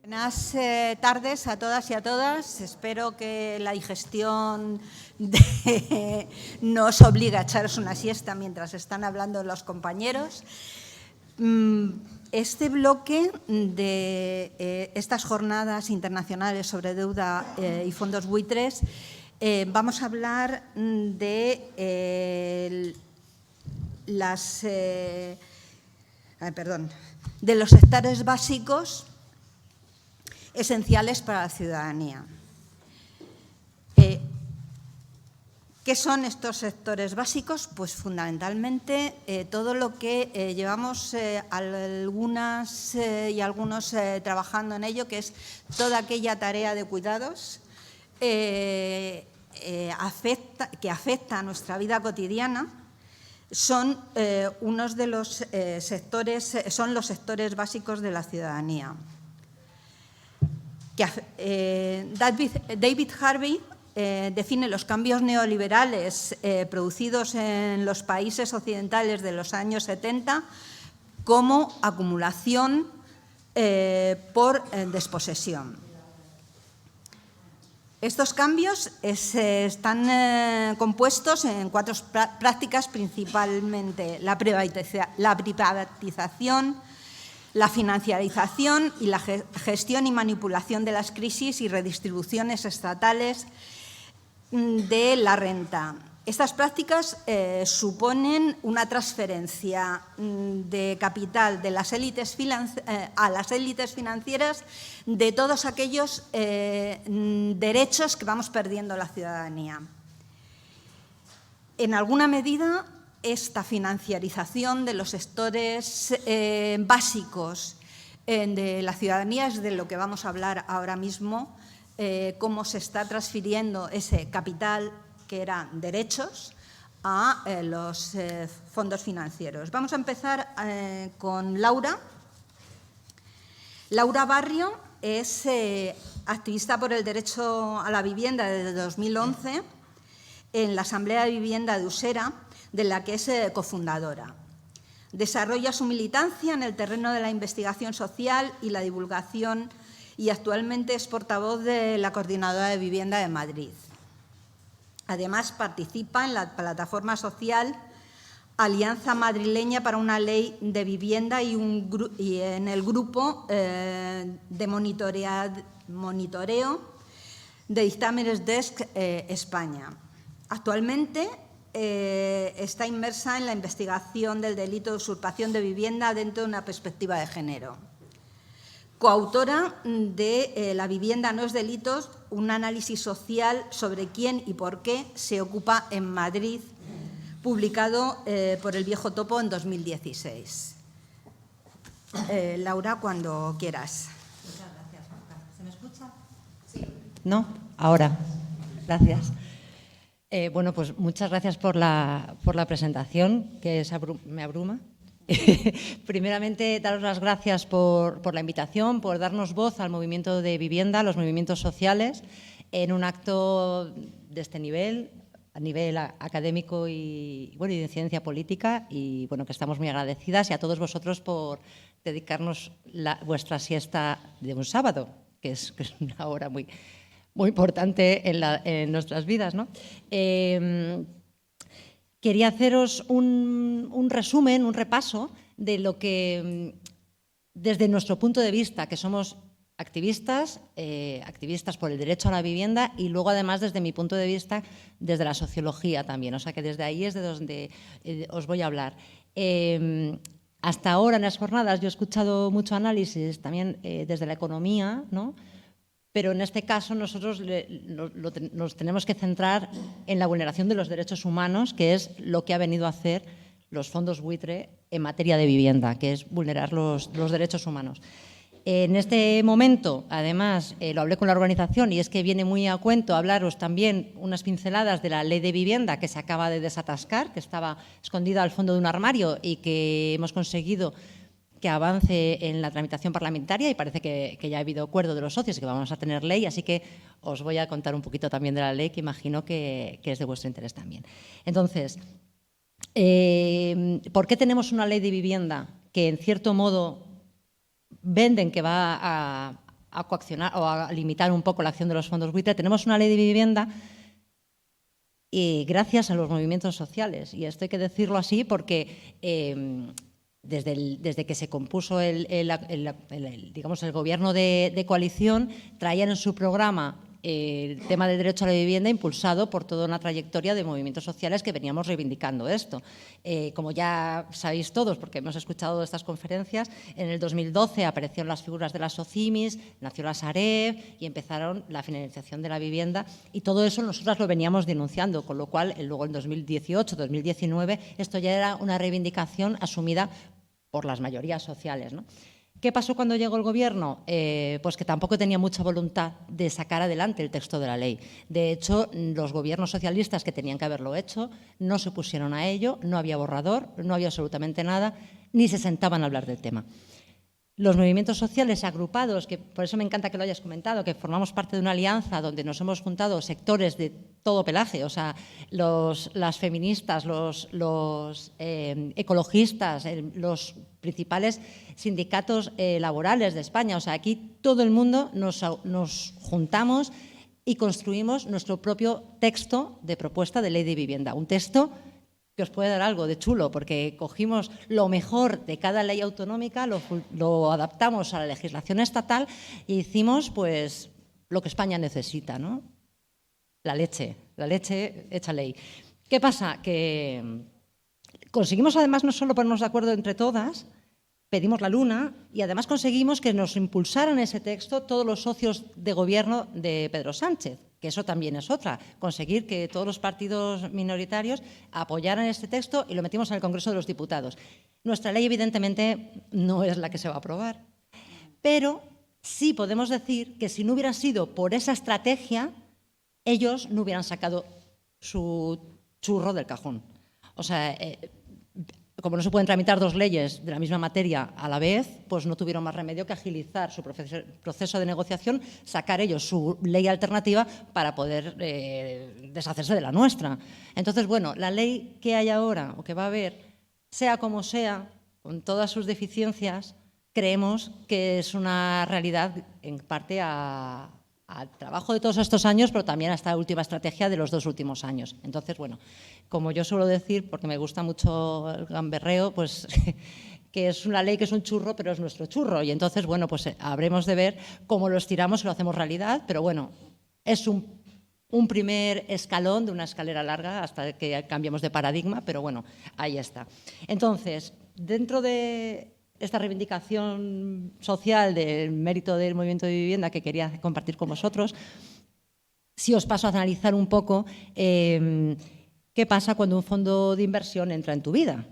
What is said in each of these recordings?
Buenas tardes a todas y a todas. Espero que la digestión no os obligue a echaros una siesta mientras están hablando los compañeros. Este bloque de estas jornadas internacionales sobre deuda y fondos buitres, vamos a hablar de de los sectores básicos esenciales para la ciudadanía. ¿Qué son estos sectores básicos? Pues fundamentalmente todo lo que llevamos algunas y algunos trabajando en ello, que es toda aquella tarea de cuidados que afecta a nuestra vida cotidiana. Son unos de los sectores, son los sectores básicos de la ciudadanía. David Harvey define los cambios neoliberales producidos en los países occidentales de los años 70 como acumulación por desposesión. Estos cambios están compuestos en cuatro prácticas, principalmente la privatización, la financiarización y la gestión y manipulación de las crisis y redistribuciones estatales de la renta. Estas prácticas suponen una transferencia de capital de las élites a las élites financieras de todos aquellos derechos que vamos perdiendo la ciudadanía. En alguna medida, esta financiarización de los sectores básicos de la ciudadanía es de lo que vamos a hablar ahora mismo, cómo se está transfiriendo ese capital que eran derechos a los fondos financieros. Vamos a empezar con Laura. Laura Barrio es activista por el derecho a la vivienda desde 2011 en la Asamblea de Vivienda de Usera, de la que es cofundadora. Desarrolla su militancia en el terreno de la investigación social y la divulgación y actualmente es portavoz de la Coordinadora de Vivienda de Madrid. Además, participa en la plataforma social Alianza Madrileña para una Ley de Vivienda y en el grupo de monitoreo de dictámenes Desk España. Actualmente está inmersa en la investigación del delito de usurpación de vivienda dentro de una perspectiva de género. Coautora de La vivienda no es delito, un análisis social sobre quién y por qué se ocupa en Madrid, publicado por El Viejo Topo en 2016. Laura, cuando quieras. Muchas gracias, Marta. ¿Se me escucha? Sí. ¿No? Ahora. Gracias. Bueno, pues muchas gracias por la presentación, que me abruma. Primeramente, daros las gracias por la invitación, por darnos voz al movimiento de vivienda, a los movimientos sociales, en un acto de este nivel, a nivel académico y de ciencia política, y bueno, que estamos muy agradecidas, y a todos vosotros por dedicarnos vuestra siesta de un sábado, que es una hora muy importante en nuestras vidas, ¿no? Quería haceros un resumen, un repaso de lo que, desde nuestro punto de vista, que somos activistas por el derecho a la vivienda, y luego, además, desde mi punto de vista, desde la sociología también. O sea, que desde ahí es de donde os voy a hablar. Hasta ahora, en las jornadas, yo he escuchado mucho análisis también desde la economía, ¿no? Pero en este caso nosotros nos tenemos que centrar en la vulneración de los derechos humanos, que es lo que ha venido a hacer los fondos buitre en materia de vivienda, que es vulnerar los derechos humanos. En este momento, además, lo hablé con la organización, y es que viene muy a cuento hablaros también unas pinceladas de la Ley de Vivienda, que se acaba de desatascar, que estaba escondida al fondo de un armario y que hemos conseguido que avance en la tramitación parlamentaria, y parece que ya ha habido acuerdo de los socios y que vamos a tener ley, así que os voy a contar un poquito también de la ley, que imagino que es de vuestro interés también. Entonces, ¿por qué tenemos una ley de vivienda que, en cierto modo, venden que va coaccionar o a limitar un poco la acción de los fondos buitre. Tenemos una ley de vivienda y gracias a los movimientos sociales. Y esto hay que decirlo así porque desde que se compuso digamos, el gobierno de coalición, traían en su programa el tema del derecho a la vivienda impulsado por toda una trayectoria de movimientos sociales que veníamos reivindicando esto. Como ya sabéis todos, porque hemos escuchado estas conferencias, en el 2012 aparecieron las figuras de las SOCIMIS, nació la Sareb y empezaron la financiación de la vivienda, y todo eso nosotras lo veníamos denunciando, con lo cual luego en 2018, 2019, esto ya era una reivindicación asumida por las mayorías sociales, ¿no? ¿Qué pasó cuando llegó el Gobierno? Pues que tampoco tenía mucha voluntad de sacar adelante el texto de la ley. De hecho, los gobiernos socialistas que tenían que haberlo hecho no se pusieron a ello, no había borrador, no había absolutamente nada, ni se sentaban a hablar del tema. Los movimientos sociales agrupados, que por eso me encanta que lo hayas comentado, que formamos parte de una alianza donde nos hemos juntado sectores de todo pelaje, o sea, las feministas, los ecologistas, los principales sindicatos laborales de España. O sea, aquí todo el mundo nos juntamos y construimos nuestro propio texto de propuesta de ley de vivienda. Un texto que os puede dar algo de chulo, porque cogimos lo mejor de cada ley autonómica, lo adaptamos a la legislación estatal y hicimos pues lo que España necesita, ¿no? La leche hecha ley. ¿Qué pasa? Que conseguimos además no solo ponernos de acuerdo entre todas, pedimos la luna y además conseguimos que nos impulsaran ese texto todos los socios de gobierno de Pedro Sánchez, que eso también es otra, conseguir que todos los partidos minoritarios apoyaran este texto y lo metimos en el Congreso de los Diputados. Nuestra ley, evidentemente, no es la que se va a aprobar, pero sí podemos decir que si no hubiera sido por esa estrategia, ellos no hubieran sacado su churro del cajón. O sea, como no se pueden tramitar dos leyes de la misma materia a la vez, pues no tuvieron más remedio que agilizar su proceso de negociación, sacar ellos su ley alternativa para poder deshacerse de la nuestra. Entonces, bueno, la ley que hay ahora o que va a haber, sea como sea, con todas sus deficiencias, creemos que es una realidad en parte al trabajo de todos estos años, pero también a esta última estrategia de los 2 últimos años. Entonces, bueno, como yo suelo decir, porque me gusta mucho el gamberreo, pues que es una ley que es un churro, pero es nuestro churro. Y entonces, bueno, pues habremos de ver cómo lo estiramos y lo hacemos realidad, pero bueno, es un primer escalón de una escalera larga hasta que cambiemos de paradigma, pero bueno, ahí está. Entonces, dentro de esta reivindicación social del mérito del movimiento de vivienda que quería compartir con vosotros, si os paso a analizar un poco qué pasa cuando un fondo de inversión entra en tu vida.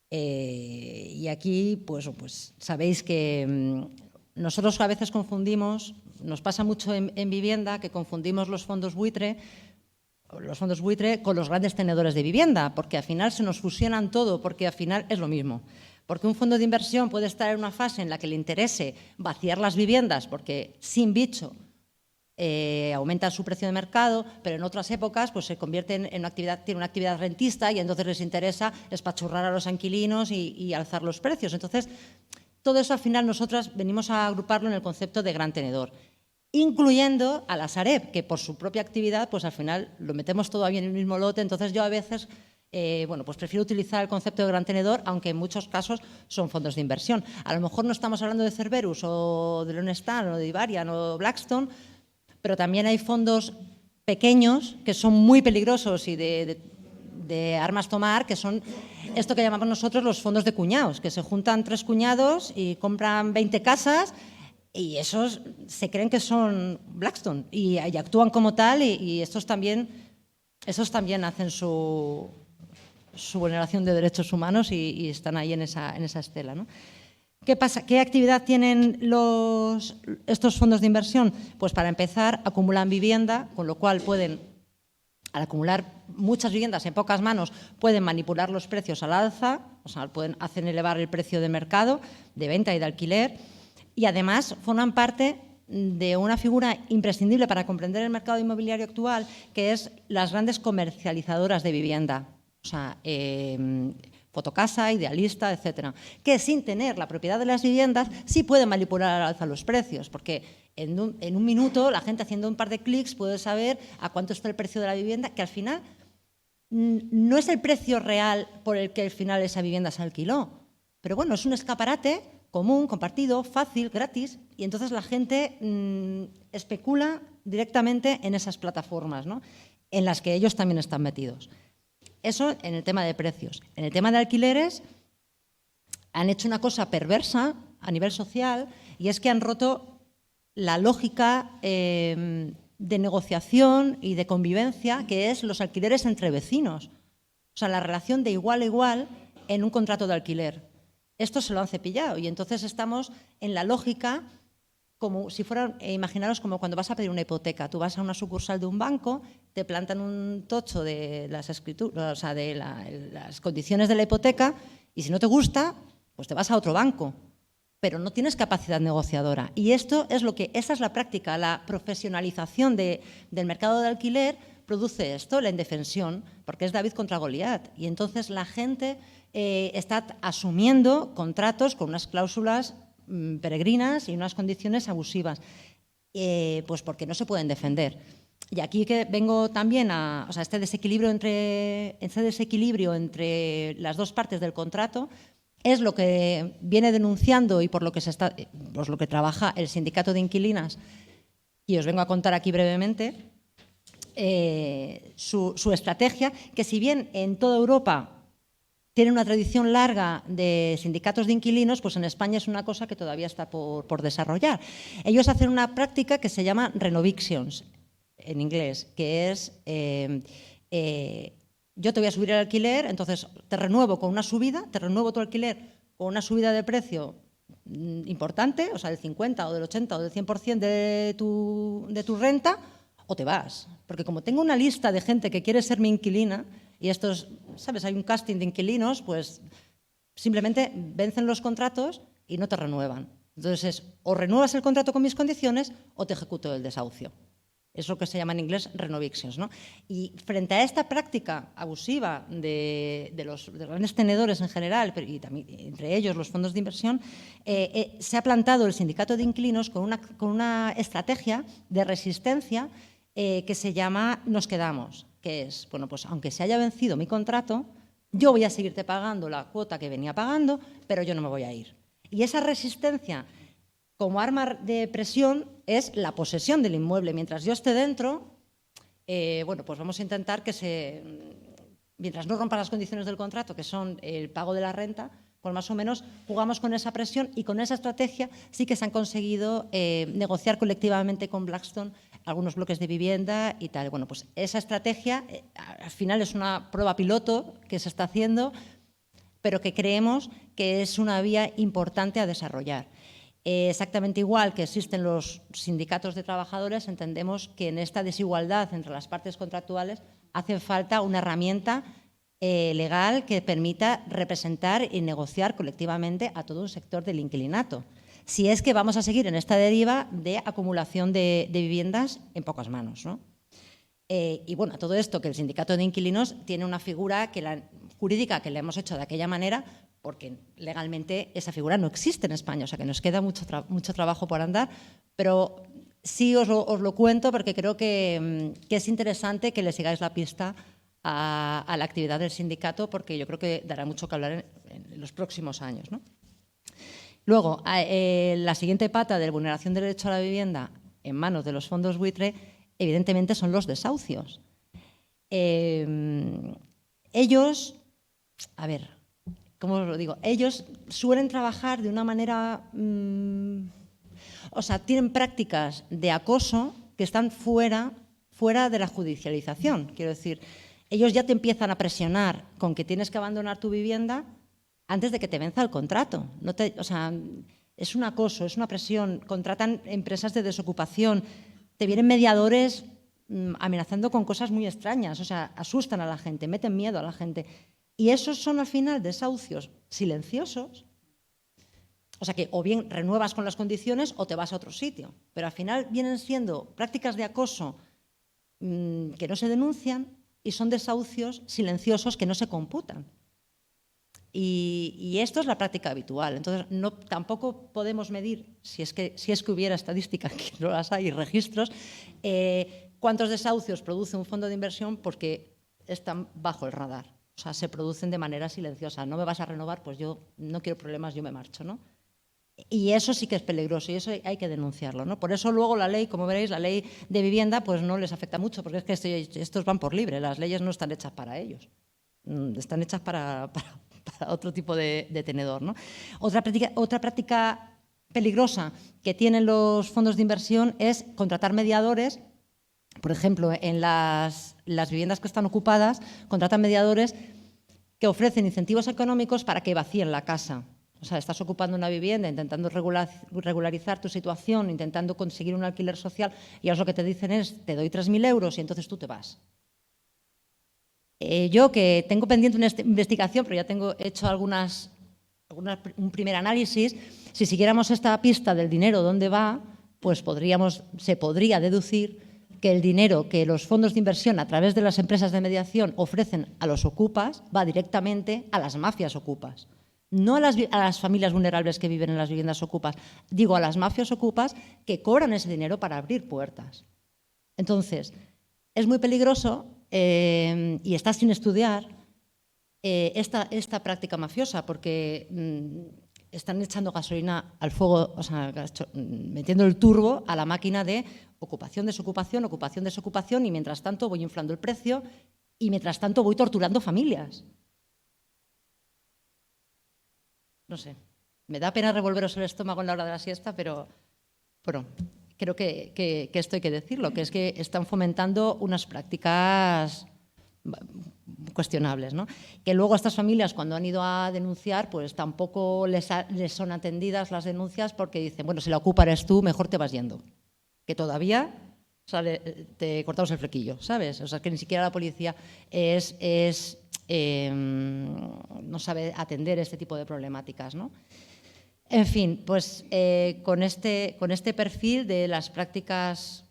Y aquí, pues sabéis que nosotros a veces confundimos, nos pasa mucho en vivienda, que confundimos los fondos buitre con los grandes tenedores de vivienda, porque al final se nos fusionan todo, porque al final es lo mismo. Porque un fondo de inversión puede estar en una fase en la que le interese vaciar las viviendas, porque sin bicho aumenta su precio de mercado, pero en otras épocas pues se convierten en una actividad, tiene una actividad rentista y entonces les interesa espachurrar a los inquilinos y alzar los precios. Entonces, todo eso al final nosotras venimos a agruparlo en el concepto de gran tenedor, incluyendo a la Sareb, que por su propia actividad pues al final lo metemos todo ahí en el mismo lote. Entonces yo a veces pues prefiero utilizar el concepto de gran tenedor, aunque en muchos casos son fondos de inversión. A lo mejor no estamos hablando de Cerberus o de Lonestar o de Ivarian o Blackstone, pero también hay fondos pequeños que son muy peligrosos y de armas tomar, que son esto que llamamos nosotros los fondos de cuñados, que se juntan 3 cuñados y compran 20 casas y esos se creen que son Blackstone y actúan como tal y esos también hacen su vulneración de derechos humanos y están ahí en esa estela, ¿no? ¿Qué pasa? ¿Qué actividad tienen estos fondos de inversión? Pues para empezar, acumulan vivienda, con lo cual pueden, al acumular muchas viviendas en pocas manos, pueden manipular los precios al alza, o sea, hacen elevar el precio de mercado, de venta y de alquiler, y además forman parte de una figura imprescindible para comprender el mercado inmobiliario actual, que es las grandes comercializadoras de vivienda. O sea, Fotocasa, Idealista, etcétera, que sin tener la propiedad de las viviendas sí pueden manipular al alza los precios, porque en un minuto la gente haciendo un par de clics puede saber a cuánto está el precio de la vivienda, que al final no es el precio real por el que al final esa vivienda se alquiló, pero bueno, es un escaparate común, compartido, fácil, gratis, y entonces la gente especula directamente en esas plataformas, ¿no?, en las que ellos también están metidos. Eso en el tema de precios. En el tema de alquileres han hecho una cosa perversa a nivel social, y es que han roto la lógica de negociación y de convivencia que es los alquileres entre vecinos. O sea, la relación de igual a igual en un contrato de alquiler. Esto se lo han cepillado y entonces estamos en la lógica como si fueran, imaginaros como cuando vas a pedir una hipoteca. Tú vas a una sucursal de un banco, te plantan un tocho de las escrituras, o sea, de las condiciones de la hipoteca, y si no te gusta, pues te vas a otro banco, pero no tienes capacidad negociadora. Y esa es la práctica, la profesionalización del mercado de alquiler produce esto, la indefensión, porque es David contra Goliat. Y entonces la gente está asumiendo contratos con unas cláusulas peregrinas y unas condiciones abusivas, pues porque no se pueden defender. Y aquí que vengo también o sea, este desequilibrio entre las dos partes del contrato es lo que viene denunciando y por lo que trabaja el sindicato de inquilinas, y os vengo a contar aquí brevemente su estrategia, que si bien en toda Europa tiene una tradición larga de sindicatos de inquilinos, pues en España es una cosa que todavía está por desarrollar. Ellos hacen una práctica que se llama renovictions, en inglés, que es yo te voy a subir el alquiler, entonces te renuevo con una subida, te renuevo tu alquiler con una subida de precio importante, o sea, del 50 o del 80 o del 100% de tu renta, o te vas. Porque como tengo una lista de gente que quiere ser mi inquilina, y estos, ¿sabes?, hay un casting de inquilinos, pues simplemente vencen los contratos y no te renuevan. Entonces, o renuevas el contrato con mis condiciones o te ejecuto el desahucio. Es lo que se llama en inglés renovictions, ¿no? Y frente a esta práctica abusiva de los grandes tenedores en general, y también entre ellos los fondos de inversión, se ha plantado el sindicato de inquilinos con una estrategia de resistencia que se llama Nos quedamos, que es, bueno, pues aunque se haya vencido mi contrato, yo voy a seguirte pagando la cuota que venía pagando, pero yo no me voy a ir. Y esa resistencia como arma de presión es la posesión del inmueble. Mientras yo esté dentro, bueno, pues vamos a intentar mientras no rompa las condiciones del contrato, que son el pago de la renta, pues más o menos jugamos con esa presión, y con esa estrategia sí que se han conseguido negociar colectivamente con Blackstone algunos bloques de vivienda y tal. Bueno, pues esa estrategia al final es una prueba piloto que se está haciendo, pero que creemos que es una vía importante a desarrollar. Exactamente igual que existen los sindicatos de trabajadores, entendemos que en esta desigualdad entre las partes contractuales hace falta una herramienta legal que permita representar y negociar colectivamente a todo un sector del inquilinato, si es que vamos a seguir en esta deriva de acumulación de viviendas en pocas manos, ¿no? Y bueno, a todo esto, que el sindicato de inquilinos tiene una figura jurídica que le hemos hecho de aquella manera, porque legalmente esa figura no existe en España, o sea que nos queda mucho trabajo por andar, pero sí os lo cuento porque creo que es interesante que le sigáis la pista a la actividad del sindicato, porque yo creo que dará mucho que hablar en los próximos años, ¿no? Luego, la siguiente pata de vulneración del derecho a la vivienda en manos de los fondos buitre, evidentemente, son los desahucios. Ellos, a ver, ¿cómo os lo digo? Ellos suelen trabajar de una manera, o sea, tienen prácticas de acoso que están fuera de la judicialización. Quiero decir, ellos ya te empiezan a presionar con que tienes que abandonar tu vivienda antes de que te venza el contrato. O sea, es un acoso, es una presión. Contratan empresas de desocupación, te vienen mediadores amenazando con cosas muy extrañas, o sea, asustan a la gente, meten miedo a la gente. Y esos son al final desahucios silenciosos, o sea que o bien renuevas con las condiciones o te vas a otro sitio, pero al final vienen siendo prácticas de acoso que no se denuncian y son desahucios silenciosos que no se computan. Y esto es la práctica habitual. Entonces, tampoco podemos medir, si es que hubiera estadística, que no las hay, registros, cuántos desahucios produce un fondo de inversión porque están bajo el radar. O sea, se producen de manera silenciosa. No me vas a renovar, pues yo no quiero problemas, yo me marcho, ¿no? Y eso sí que es peligroso y eso hay que denunciarlo, ¿no? Por eso luego la ley, como veréis, la ley de vivienda, pues no les afecta mucho, porque es que estos van por libre, las leyes no están hechas para ellos, están hechas para otro tipo de tenedor, ¿no? Otra práctica peligrosa que tienen los fondos de inversión es contratar mediadores. Por ejemplo, en las viviendas que están ocupadas, contratan mediadores que ofrecen incentivos económicos para que vacíen la casa. O sea, estás ocupando una vivienda, intentando regularizar tu situación, intentando conseguir un alquiler social, y ellos lo que te dicen es, te doy 3.000 euros y entonces tú te vas. Yo, que tengo pendiente una investigación, pero ya he hecho un primer análisis, si siguiéramos esta pista del dinero dónde va, pues se podría deducir que el dinero que los fondos de inversión a través de las empresas de mediación ofrecen a los ocupas va directamente a las mafias ocupas. No a las familias vulnerables que viven en las viviendas ocupas, digo a las mafias ocupas que cobran ese dinero para abrir puertas. Entonces, es muy peligroso y está sin estudiar esta práctica mafiosa, porque están echando gasolina al fuego, o sea, metiendo el turbo a la máquina de ocupación, desocupación, ocupación, desocupación, y mientras tanto voy inflando el precio y mientras tanto voy torturando familias. No sé, me da pena revolveros el estómago en la hora de la siesta, pero bueno, creo que esto hay que decirlo, que es que están fomentando unas prácticas cuestionables, ¿no? Que luego estas familias, cuando han ido a denunciar, pues tampoco les son atendidas las denuncias, porque dicen, bueno, si la ocupa eres tú, mejor te vas yendo. Que todavía te cortamos el flequillo, ¿sabes? O sea, que ni siquiera la policía no sabe atender este tipo de problemáticas, ¿no? En fin, pues con este perfil de las prácticas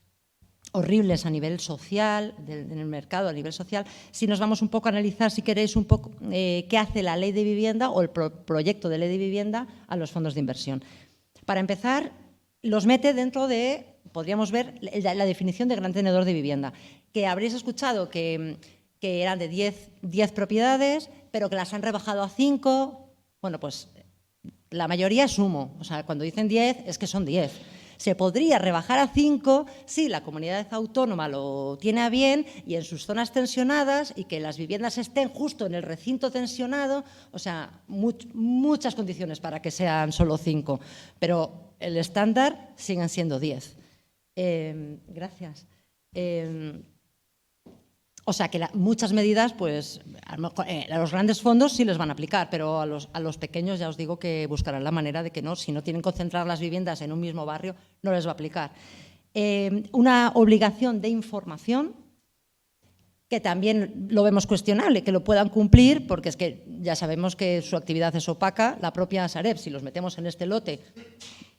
horribles a nivel social, en el mercado a nivel social, si nos vamos un poco a analizar, si queréis, un poco qué hace la ley de vivienda o el proyecto de ley de vivienda a los fondos de inversión. Para empezar, los mete dentro de, podríamos ver, la definición de gran tenedor de vivienda, que habréis escuchado que eran de 10 propiedades, pero que las han rebajado a 5. Bueno, pues la mayoría es humo. O sea, cuando dicen 10 es que son 10. Se podría rebajar a 5 si la comunidad autónoma lo tiene a bien y en sus zonas tensionadas, y que las viviendas estén justo en el recinto tensionado. O sea, muchas condiciones para que sean solo 5. Pero el estándar siguen siendo 10. Gracias. O sea, que muchas medidas, pues a los grandes fondos sí les van a aplicar, pero a los pequeños ya os digo que buscarán la manera de que no, si no tienen concentrar las viviendas en un mismo barrio, no les va a aplicar. Una obligación de información, que también lo vemos cuestionable, que lo puedan cumplir, porque es que ya sabemos que su actividad es opaca. La propia Sareb, si los metemos en este lote,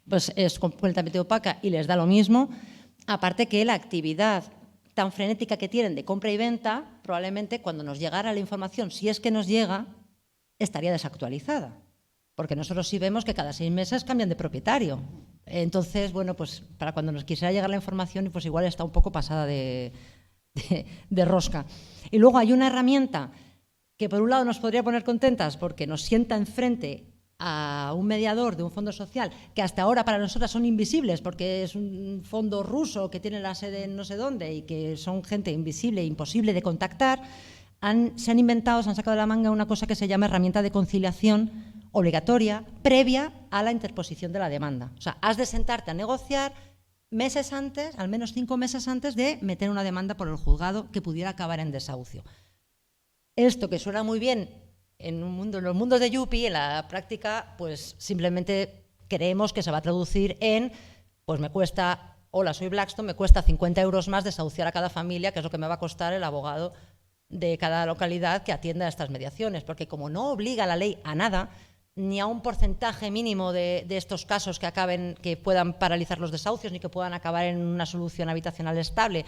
pues es completamente opaca y les da lo mismo. Aparte que la actividad tan frenética que tienen de compra y venta, probablemente cuando nos llegara la información, si es que nos llega, estaría desactualizada. Porque nosotros sí vemos que cada 6 meses cambian de propietario. Entonces, bueno, pues para cuando nos quisiera llegar la información, pues igual está un poco pasada de rosca. Y luego hay una herramienta que por un lado nos podría poner contentas porque nos sienta enfrente a un mediador de un fondo social que hasta ahora para nosotras son invisibles porque es un fondo ruso que tiene la sede en no sé dónde y que son gente invisible e imposible de contactar. Se han inventado, se han sacado de la manga una cosa que se llama herramienta de conciliación obligatoria previa a la interposición de la demanda. O sea, has de sentarte a negociar meses antes, al menos 5 meses antes de meter una demanda por el juzgado que pudiera acabar en desahucio. Esto, que suena muy bien en los mundos de Yupi, en la práctica, pues simplemente creemos que se va a traducir en, pues me cuesta, hola, soy Blackstone, me cuesta 50 euros más desahuciar a cada familia, que es lo que me va a costar el abogado de cada localidad que atienda a estas mediaciones, porque como no obliga la ley a nada, ni a un porcentaje mínimo de estos casos que puedan paralizar los desahucios, ni que puedan acabar en una solución habitacional estable,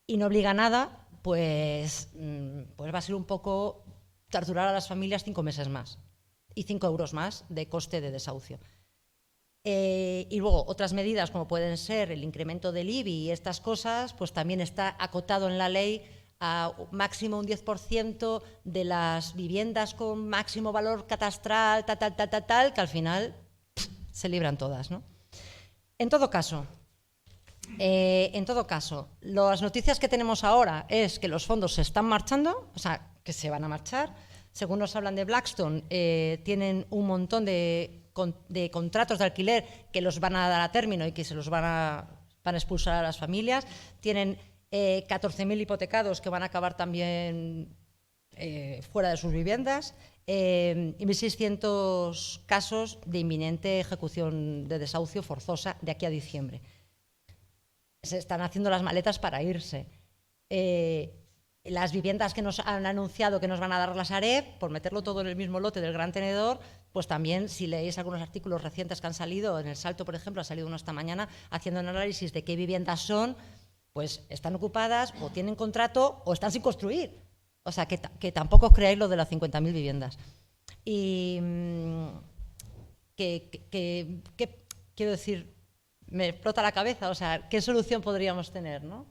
y no obliga a nada, pues va a ser un poco torturar a las familias 5 meses más. y 5 euros más de coste de desahucio. Y luego otras medidas como pueden ser el incremento del IBI y estas cosas, pues también está acotado en la ley a máximo un 10% de las viviendas con máximo valor catastral, tal, que al final se libran todas, ¿no? En todo caso, las noticias que tenemos ahora es que los fondos se están marchando, o sea, que se van a marchar. Según nos hablan de Blackstone, tienen un montón de contratos de alquiler que los van a dar a término y que se los van a expulsar a las familias. Tienen 14.000 hipotecados que van a acabar también fuera de sus viviendas y 1.600 casos de inminente ejecución de desahucio forzosa de aquí a diciembre. Se están haciendo las maletas para irse. Las viviendas que nos han anunciado que nos van a dar la Sareb, por meterlo todo en el mismo lote del gran tenedor, pues también, si leéis algunos artículos recientes que han salido, en El Salto, por ejemplo, ha salido uno esta mañana, haciendo un análisis de qué viviendas son, pues están ocupadas o tienen contrato o están sin construir. O sea, que tampoco os creáis lo de las 50.000 viviendas. Y quiero decir, me explota la cabeza, o sea, ¿qué solución podríamos tener, no?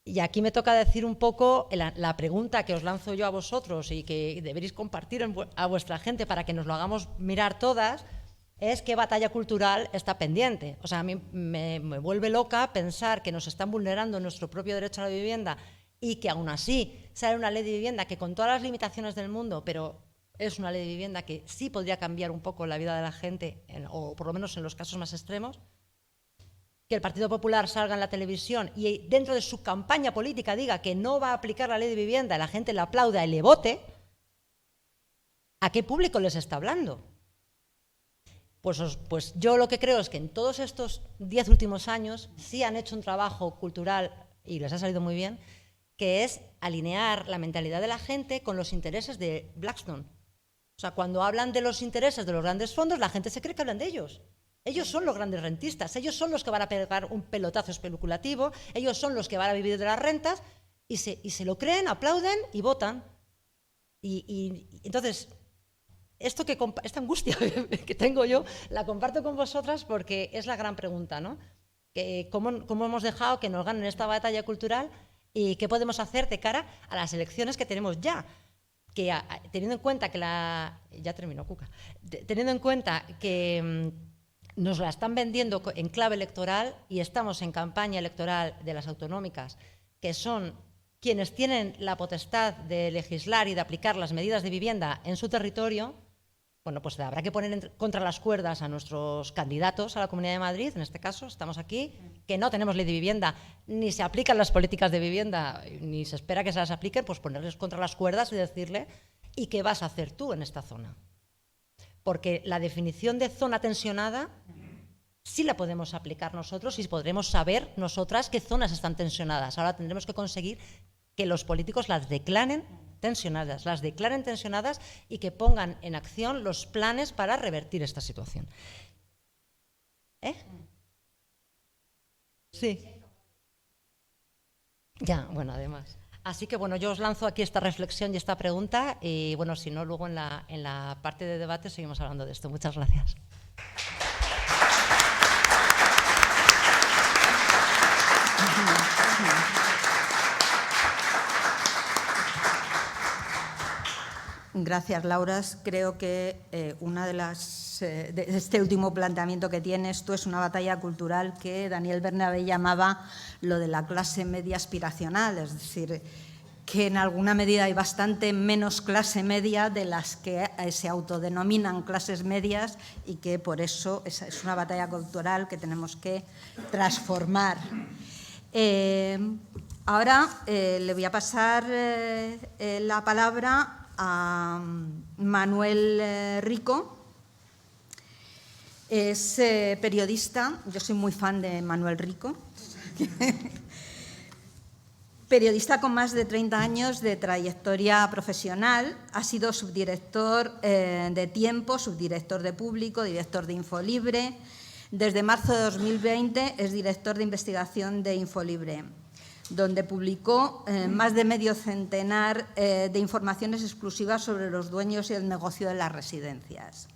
Y aquí me toca decir un poco la pregunta que os lanzo yo a vosotros y que deberéis compartir a vuestra gente para que nos lo hagamos mirar todas, es qué batalla cultural está pendiente. O sea, a mí me vuelve loca pensar que nos están vulnerando nuestro propio derecho a la vivienda y que aún así sale una ley de vivienda que con todas las limitaciones del mundo, pero es una ley de vivienda que sí podría cambiar un poco la vida de la gente, o por lo menos en los casos más extremos. Que el Partido Popular salga en la televisión y dentro de su campaña política diga que no va a aplicar la ley de vivienda, la gente le aplauda y le vote, ¿a qué público les está hablando? Pues yo lo que creo es que en todos estos 10 últimos años sí han hecho un trabajo cultural, y les ha salido muy bien, que es alinear la mentalidad de la gente con los intereses de Blackstone. O sea, cuando hablan de los intereses de los grandes fondos, la gente se cree que hablan de ellos. Ellos son los grandes rentistas, ellos son los que van a pegar un pelotazo especulativo, ellos son los que van a vivir de las rentas y se lo creen, aplauden y votan. Y entonces, esta angustia que tengo yo la comparto con vosotras porque es la gran pregunta, ¿no? ¿Cómo hemos dejado que nos ganen esta batalla cultural y qué podemos hacer de cara a las elecciones que tenemos ya? Que teniendo en cuenta que ya terminó, Cuca. Teniendo en cuenta que nos la están vendiendo en clave electoral y estamos en campaña electoral de las autonómicas, que son quienes tienen la potestad de legislar y de aplicar las medidas de vivienda en su territorio, bueno, pues habrá que poner contra las cuerdas a nuestros candidatos a la Comunidad de Madrid, en este caso, estamos aquí, que no tenemos ley de vivienda, ni se aplican las políticas de vivienda, ni se espera que se las apliquen, pues ponerles contra las cuerdas y decirle, ¿y qué vas a hacer tú en esta zona? Porque la definición de zona tensionada sí la podemos aplicar nosotros y podremos saber nosotras qué zonas están tensionadas. Ahora tendremos que conseguir que los políticos las declaren tensionadas y que pongan en acción los planes para revertir esta situación. Sí. Ya, bueno, además. Así que, bueno, yo os lanzo aquí esta reflexión y esta pregunta y, bueno, si no, luego en la parte de debate seguimos hablando de esto. Muchas gracias. Gracias, Laura. Creo que una de este último planteamiento que tienes tú es una batalla cultural que Daniel Bernabé llamaba lo de la clase media aspiracional, es decir, que en alguna medida hay bastante menos clase media de las que se autodenominan clases medias y que por eso es una batalla cultural que tenemos que transformar. Ahora le voy a pasar la palabra a Manuel Rico. Es periodista, yo soy muy fan de Manuel Rico, periodista con más de 30 años de trayectoria profesional, ha sido subdirector de Tiempo, subdirector de Público, director de Infolibre. Desde marzo de 2020 es director de investigación de Infolibre. donde publicó más de medio centenar de informaciones exclusivas sobre los dueños y el negocio de las residencias.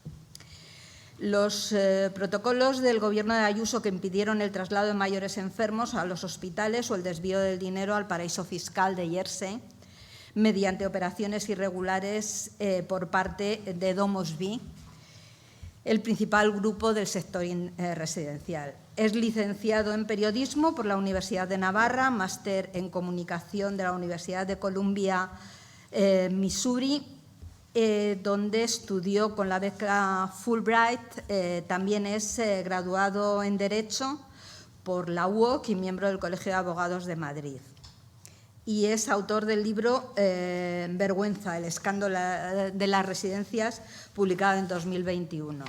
Los protocolos del Gobierno de Ayuso que impidieron el traslado de mayores enfermos a los hospitales o el desvío del dinero al paraíso fiscal de Jersey mediante operaciones irregulares por parte de DomusVi, el principal grupo del sector residencial. Es licenciado en Periodismo por la Universidad de Navarra, máster en Comunicación de la Universidad de Columbia, Missouri, donde estudió con la beca Fulbright. También es graduado en Derecho por la UOC y miembro del Colegio de Abogados de Madrid. Y es autor del libro Vergüenza, el escándalo de las residencias, publicado en 2021.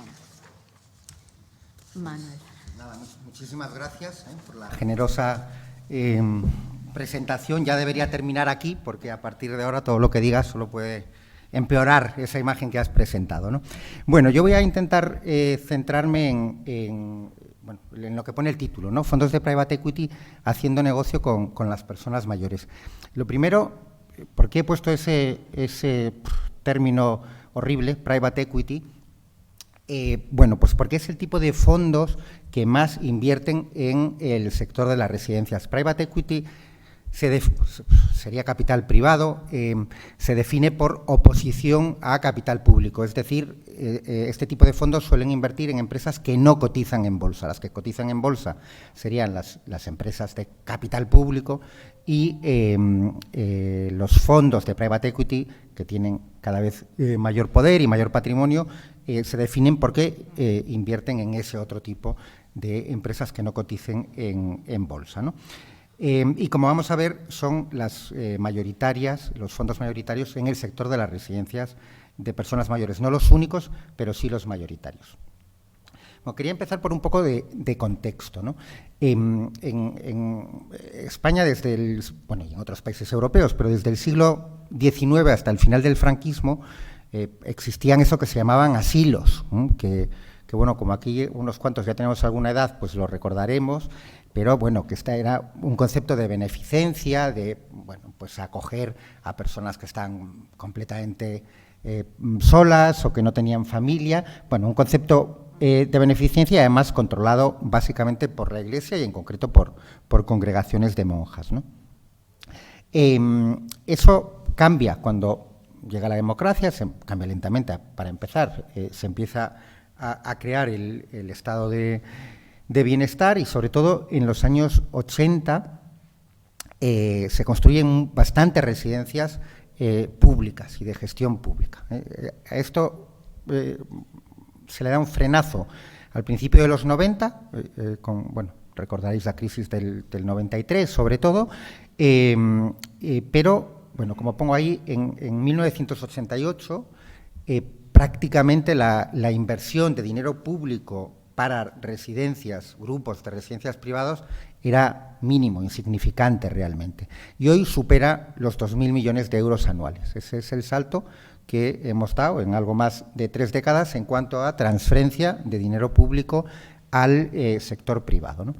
Manuel. Nada, muchísimas gracias por la generosa presentación. Ya debería terminar aquí, porque a partir de ahora todo lo que digas solo puede empeorar esa imagen que has presentado, ¿no? Bueno, yo voy a intentar centrarme en lo que pone el título, ¿no? Fondos de Private Equity haciendo negocio con las personas mayores. Lo primero, ¿por qué he puesto ese término horrible, Private Equity? Bueno, pues porque es el tipo de fondos que más invierten en el sector de las residencias. Private Equity sería capital privado, se define por oposición a capital público, es decir, este tipo de fondos suelen invertir en empresas que no cotizan en bolsa. Las que cotizan en bolsa serían las empresas de capital público y los fondos de private equity, que tienen cada vez mayor poder y mayor patrimonio, se definen porque invierten en ese otro tipo de empresas que no coticen en bolsa, ¿no? Y como vamos a ver, son las mayoritarias, los fondos mayoritarios en el sector de las residencias de personas mayores. No los únicos, pero sí los mayoritarios. Bueno, quería empezar por un poco de contexto, ¿no? En España, y en otros países europeos, pero desde el siglo XIX hasta el final del franquismo, existían eso que se llamaban asilos, que bueno, como aquí unos cuantos ya tenemos alguna edad, pues lo recordaremos, pero bueno, que este era un concepto de beneficencia, de, bueno, pues acoger a personas que están completamente solas o que no tenían familia, bueno, un concepto de beneficencia y además controlado básicamente por la Iglesia y en concreto por congregaciones de monjas, ¿no? Eso cambia cuando llega la democracia, se cambia lentamente para empezar, se empieza a crear el estado de bienestar y sobre todo en los años 80 se construyen bastantes residencias públicas y de gestión pública. A esto se le da un frenazo al principio de los 90, bueno, recordaréis la crisis del 93 sobre todo, pero bueno, como pongo ahí, en 1988 prácticamente la inversión de dinero público para residencias, grupos de residencias privados, era mínimo, insignificante realmente. Y hoy supera los 2.000 millones de euros anuales. Ese es el salto que hemos dado en algo más de 3 décadas en cuanto a transferencia de dinero público al sector privado, ¿no?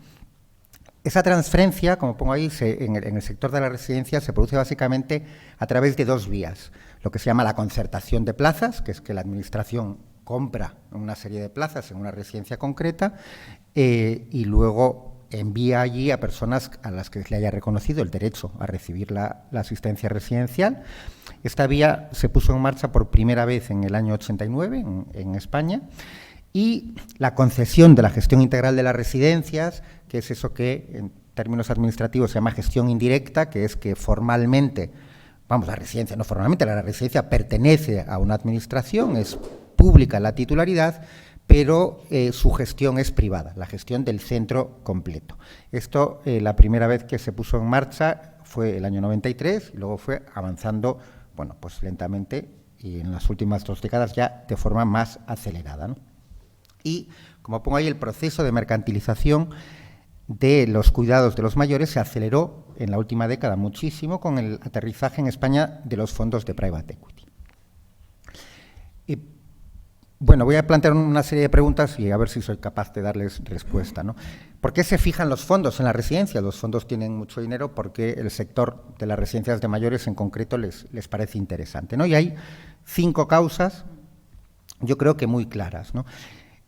Esa transferencia, como pongo ahí, en el sector de la residencia se produce básicamente a través de 2 vías. Lo que se llama la concertación de plazas, que es que la Administración compra una serie de plazas en una residencia concreta y luego envía allí a personas a las que se le haya reconocido el derecho a recibir la asistencia residencial. Esta vía se puso en marcha por primera vez en el año 89 en España. Y la concesión de la gestión integral de las residencias, que es eso que en términos administrativos se llama gestión indirecta, que es que formalmente, la residencia, no formalmente, la residencia pertenece a una administración, es pública la titularidad, pero su gestión es privada, la gestión del centro completo. Esto, la primera vez que se puso en marcha fue el año 93 y luego fue avanzando, bueno, pues lentamente y en las últimas 2 décadas ya de forma más acelerada, ¿no? Y, como pongo ahí, el proceso de mercantilización de los cuidados de los mayores se aceleró en la última década muchísimo con el aterrizaje en España de los fondos de private equity. Bueno, voy a plantear una serie de preguntas y a ver si soy capaz de darles respuesta, ¿no? ¿Por qué se fijan los fondos en las residencias? Los fondos tienen mucho dinero porque el sector de las residencias de mayores en concreto les parece interesante, ¿no? Y hay 5 causas, yo creo que muy claras, ¿no?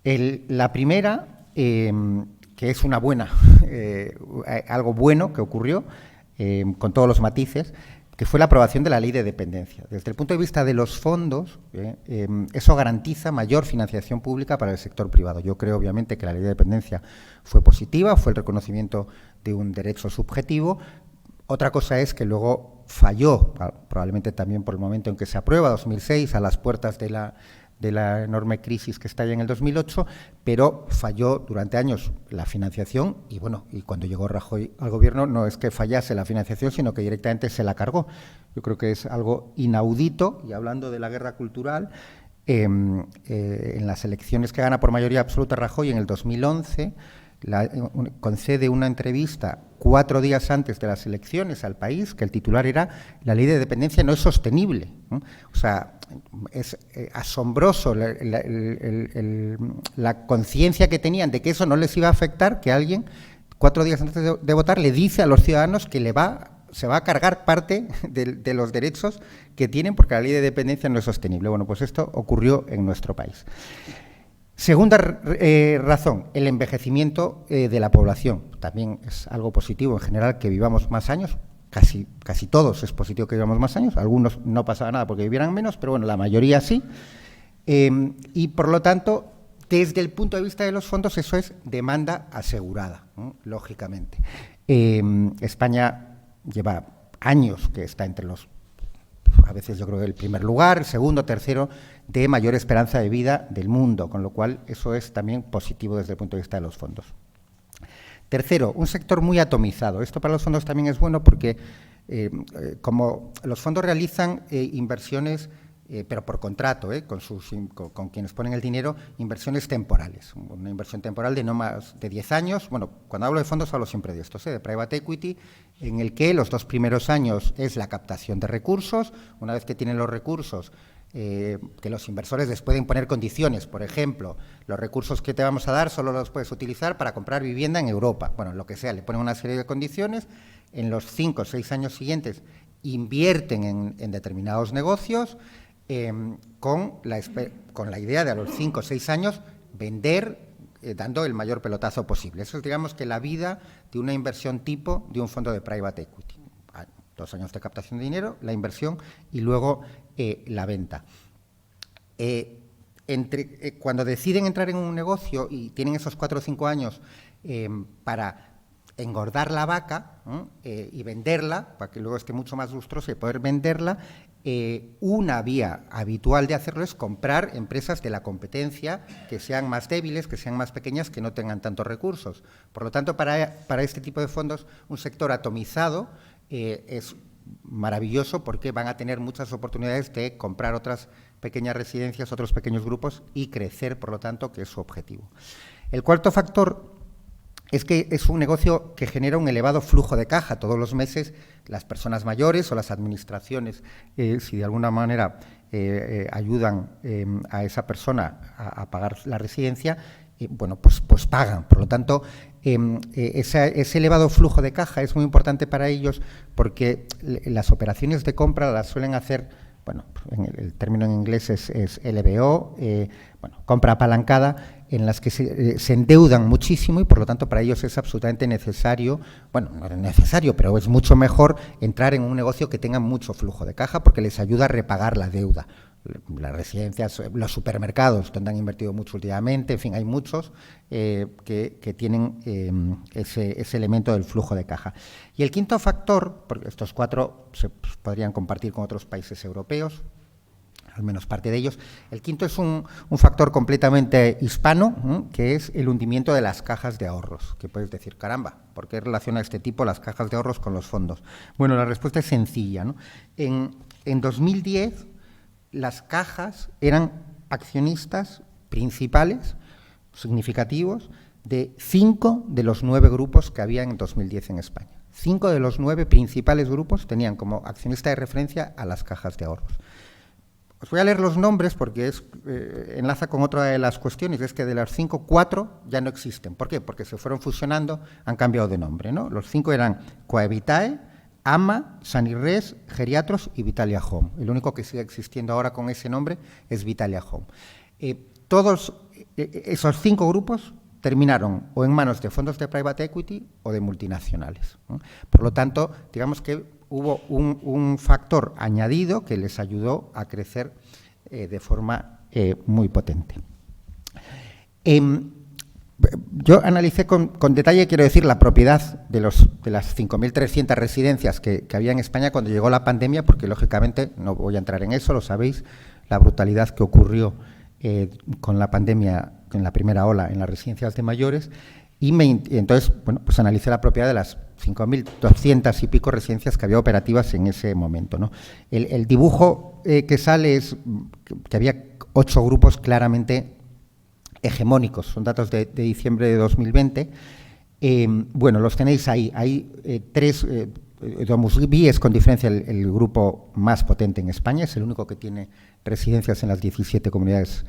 La primera, que es una buena, algo bueno que ocurrió, con todos los matices, que fue la aprobación de la Ley de Dependencia. Desde el punto de vista de los fondos, eso garantiza mayor financiación pública para el sector privado. Yo creo, obviamente, que la Ley de Dependencia fue positiva, fue el reconocimiento de un derecho subjetivo. Otra cosa es que luego falló, probablemente también por el momento en que se aprueba, 2006, a las puertas de la enorme crisis que está ahí en el 2008, pero falló durante años la financiación y, bueno, y cuando llegó Rajoy al Gobierno no es que fallase la financiación, sino que directamente se la cargó. Yo creo que es algo inaudito, y hablando de la guerra cultural, en las elecciones que gana por mayoría absoluta Rajoy en el 2011, concede una entrevista 4 días antes de las elecciones al País, que el titular era «La ley de dependencia no es sostenible», ¿no? O sea, es asombroso la conciencia que tenían de que eso no les iba a afectar, que alguien 4 días antes de votar le dice a los ciudadanos que se va a cargar parte de los derechos que tienen porque la ley de dependencia no es sostenible. Bueno, pues esto ocurrió en nuestro país. Segunda razón, el envejecimiento de la población. También es algo positivo en general que vivamos más años, casi todos es positivo que vivamos más años, algunos no pasaba nada porque vivieran menos, pero bueno, la mayoría sí. Y por lo tanto, desde el punto de vista de los fondos, eso es demanda asegurada, ¿no? Lógicamente. España lleva años que está entre los, a veces yo creo que el primer lugar, el segundo, tercero, de mayor esperanza de vida del mundo, con lo cual eso es también positivo desde el punto de vista de los fondos. Tercero, un sector muy atomizado. Esto para los fondos también es bueno porque como los fondos realizan inversiones, pero por contrato, con quienes ponen el dinero, inversiones temporales. Una inversión temporal de no más de 10 años. Bueno, cuando hablo de fondos hablo siempre de estos, de private equity, en el que los 2 primeros años es la captación de recursos. Una vez que tienen los recursos, que los inversores les pueden poner condiciones. Por ejemplo, los recursos que te vamos a dar solo los puedes utilizar para comprar vivienda en Europa. Bueno, lo que sea, le ponen una serie de condiciones. En los 5 o 6 años siguientes invierten en determinados negocios, con la idea de a los 5 o 6 años vender, dando el mayor pelotazo posible. Eso es, digamos, que la vida de una inversión tipo de un fondo de private equity. 2 años de captación de dinero, la inversión y luego la venta. Cuando deciden entrar en un negocio y tienen esos 4 o 5 años para engordar la vaca y venderla, para que luego esté mucho más lustrosa y poder venderla, una vía habitual de hacerlo es comprar empresas de la competencia que sean más débiles, que sean más pequeñas, que no tengan tantos recursos. Por lo tanto, para este tipo de fondos, un sector atomizado es maravilloso porque van a tener muchas oportunidades de comprar otras pequeñas residencias, otros pequeños grupos y crecer, por lo tanto, que es su objetivo. El cuarto factor es que es un negocio que genera un elevado flujo de caja. Todos los meses las personas mayores o las administraciones, si de alguna manera ayudan a esa persona a pagar la residencia, bueno, pues pagan. Por lo tanto, ese elevado flujo de caja es muy importante para ellos porque las operaciones de compra las suelen hacer, bueno, el término en inglés es LBO, compra apalancada, en las que se endeudan muchísimo y por lo tanto para ellos es absolutamente necesario, bueno, no es necesario, pero es mucho mejor entrar en un negocio que tenga mucho flujo de caja porque les ayuda a repagar la deuda. Las residencias, los supermercados, donde han invertido mucho últimamente, en fin, hay muchos que tienen ese elemento del flujo de caja. Y el quinto factor, porque estos 4 se podrían compartir con otros países europeos, al menos parte de ellos, el quinto es un factor completamente hispano, que es el hundimiento de las cajas de ahorros. Que puedes decir, caramba, ¿por qué relaciona este tipo las cajas de ahorros con los fondos? Bueno, la respuesta es sencilla, ¿no? En 2010, las cajas eran accionistas principales, significativos, de 5 de los 9 grupos que había en 2010 en España. 5 de los 9 principales grupos tenían como accionista de referencia a las cajas de ahorros. Os voy a leer los nombres porque enlaza con otra de las cuestiones, es que de las 5, 4 ya no existen. ¿Por qué? Porque se fueron fusionando, han cambiado de nombre, ¿no? Los 5 eran Coevitae, AMA, Sanirres, Geriatros y Vitalia Home. El único que sigue existiendo ahora con ese nombre es Vitalia Home. Todos esos 5 grupos terminaron o en manos de fondos de private equity o de multinacionales, ¿no? Por lo tanto, digamos que hubo un factor añadido que les ayudó a crecer de forma muy potente. Yo analicé con detalle, quiero decir, la propiedad de las 5.300 residencias que había en España cuando llegó la pandemia, porque, lógicamente, no voy a entrar en eso, lo sabéis, la brutalidad que ocurrió con la pandemia, en la primera ola, en las residencias de mayores, y entonces, bueno, pues analicé la propiedad de las 5.200 y pico residencias que había operativas en ese momento, ¿no? El dibujo que sale es que había 8 grupos claramente hegemónicos, son datos de diciembre de 2020. Bueno, los tenéis ahí. Hay 3, Domusvi es con diferencia el grupo más potente en España, es el único que tiene residencias en las 17 comunidades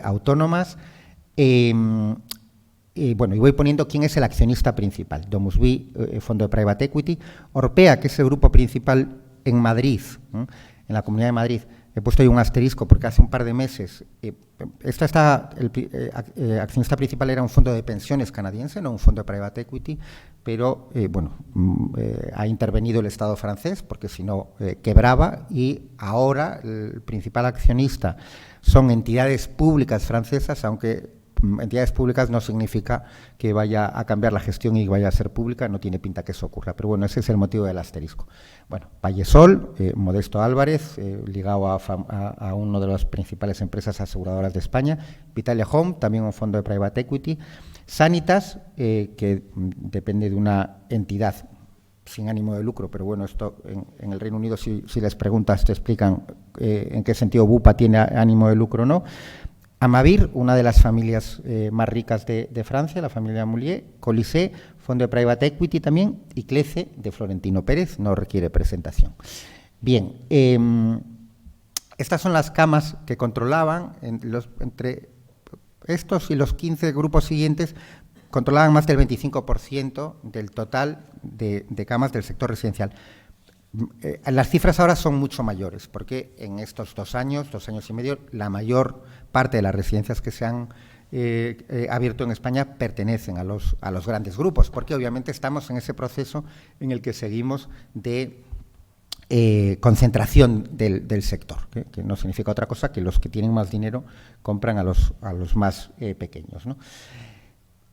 autónomas. Bueno, y voy poniendo quién es el accionista principal. Domusvi, fondo de private equity. Orpea, que es el grupo principal en Madrid, en la Comunidad de Madrid. He puesto ahí un asterisco porque hace un par de meses, el accionista principal era un fondo de pensiones canadiense, no un fondo de private equity, pero bueno, ha intervenido el Estado francés porque si no quebraba, y ahora el principal accionista son entidades públicas francesas, aunque entidades públicas no significa que vaya a cambiar la gestión y vaya a ser pública, no tiene pinta que eso ocurra, pero bueno, ese es el motivo del asterisco. Bueno, Vallesol, Modesto Álvarez, ligado a una de las principales empresas aseguradoras de España, Vitalia Home, también un fondo de private equity, Sanitas, que depende de una entidad sin ánimo de lucro, pero bueno, esto en el Reino Unido si les preguntas te explican en qué sentido Bupa tiene ánimo de lucro o no. Amavir, una de las familias más ricas de Francia, la familia Moulier, Colisée, fondo de private equity también, y Clece, de Florentino Pérez, no requiere presentación. Bien, estas son las camas que controlaban, entre estos y los 15 grupos siguientes, controlaban más del 25% del total de camas del sector residencial. Las cifras ahora son mucho mayores, porque en estos 2 años y medio, la mayor parte de las residencias que se han abierto en España pertenecen a los grandes grupos, porque obviamente estamos en ese proceso en el que seguimos de concentración del sector, que no significa otra cosa que los que tienen más dinero compran a los más pequeños, ¿no?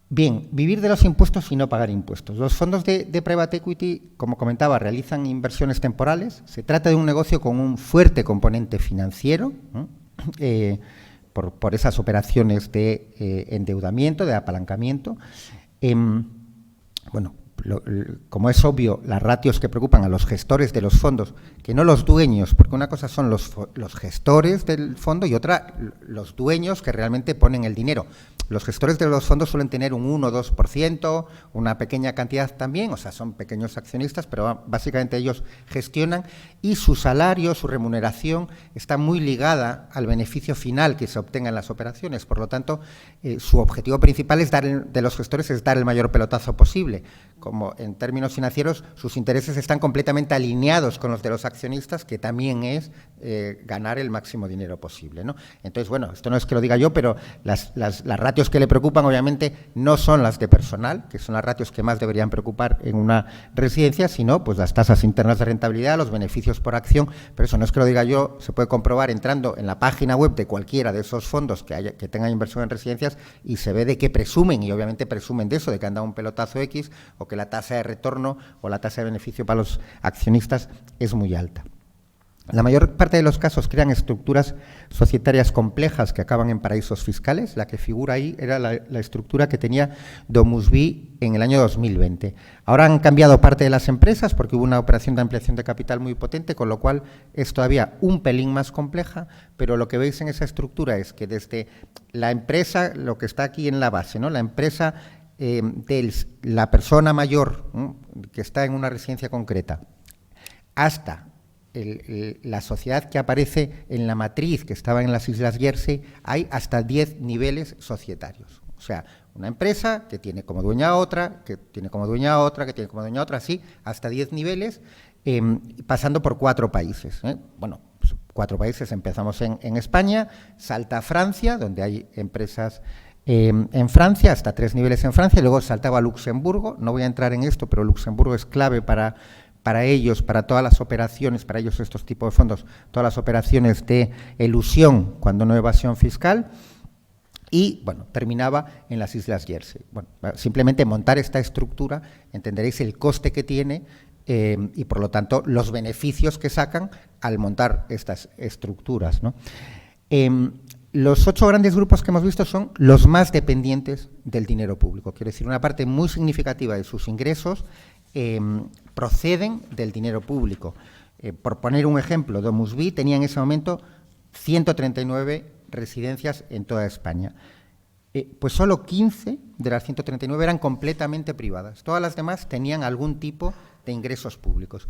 Bien, vivir de los impuestos y no pagar impuestos. Los fondos de private equity, como comentaba, realizan inversiones temporales. Se trata de un negocio con un fuerte componente financiero, ¿no? Por esas operaciones de endeudamiento, de apalancamiento. Bueno, como es obvio, las ratios que preocupan a los gestores de los fondos, que no los dueños, porque una cosa son los gestores del fondo y otra los dueños que realmente ponen el dinero. Los gestores de los fondos suelen tener un 1 o 2%, una pequeña cantidad también, o sea, son pequeños accionistas, pero básicamente ellos gestionan y su salario, su remuneración está muy ligada al beneficio final que se obtenga en las operaciones. Por lo tanto, su objetivo principal de los gestores es dar el mayor pelotazo posible. Como en términos financieros, sus intereses están completamente alineados con los de los accionistas, que también es ganar el máximo dinero posible, ¿no? Entonces, bueno, esto no es que lo diga yo, pero las ratios que le preocupan, obviamente, no son las de personal, que son las ratios que más deberían preocupar en una residencia, sino pues las tasas internas de rentabilidad, los beneficios por acción, pero eso no es que lo diga yo, se puede comprobar entrando en la página web de cualquiera de esos fondos que tengan inversión en residencias y se ve de qué presumen, y obviamente presumen de eso, de que han dado un pelotazo X o que la tasa de retorno o la tasa de beneficio para los accionistas es muy alta. La mayor parte de los casos crean estructuras societarias complejas que acaban en paraísos fiscales. La que figura ahí era la estructura que tenía Domusvi en el año 2020. Ahora han cambiado parte de las empresas porque hubo una operación de ampliación de capital muy potente, con lo cual es todavía un pelín más compleja, pero lo que veis en esa estructura es que desde la empresa, lo que está aquí en la base, ¿no? La empresa de la persona mayor, ¿no? Que está en una residencia concreta, hasta la sociedad que aparece en la matriz que estaba en las Islas Jersey, hay hasta 10 niveles societarios. O sea, una empresa que tiene como dueña a otra, que tiene como dueña a otra, que tiene como dueña a otra, así, hasta 10 niveles, pasando por 4 países. Bueno, pues 4 países, empezamos en España, salta a Francia, donde hay empresas en Francia, hasta 3 niveles en Francia, y luego saltaba a Luxemburgo. No voy a entrar en esto, pero Luxemburgo es clave para ellos, para todas las operaciones, para ellos estos tipos de fondos, todas las operaciones de elusión, cuando no evasión fiscal. Y, bueno, terminaba en las Islas Jersey. Bueno, simplemente montar esta estructura, entenderéis el coste que tiene y, por lo tanto, los beneficios que sacan al montar estas estructuras, ¿no? Los 8 grandes grupos que hemos visto son los más dependientes del dinero público. Quiero decir, una parte muy significativa de sus ingresos proceden del dinero público. Por poner un ejemplo, DomusVi tenía en ese momento 139 residencias en toda España. Pues solo 15 de las 139 eran completamente privadas. Todas las demás tenían algún tipo de ingresos públicos.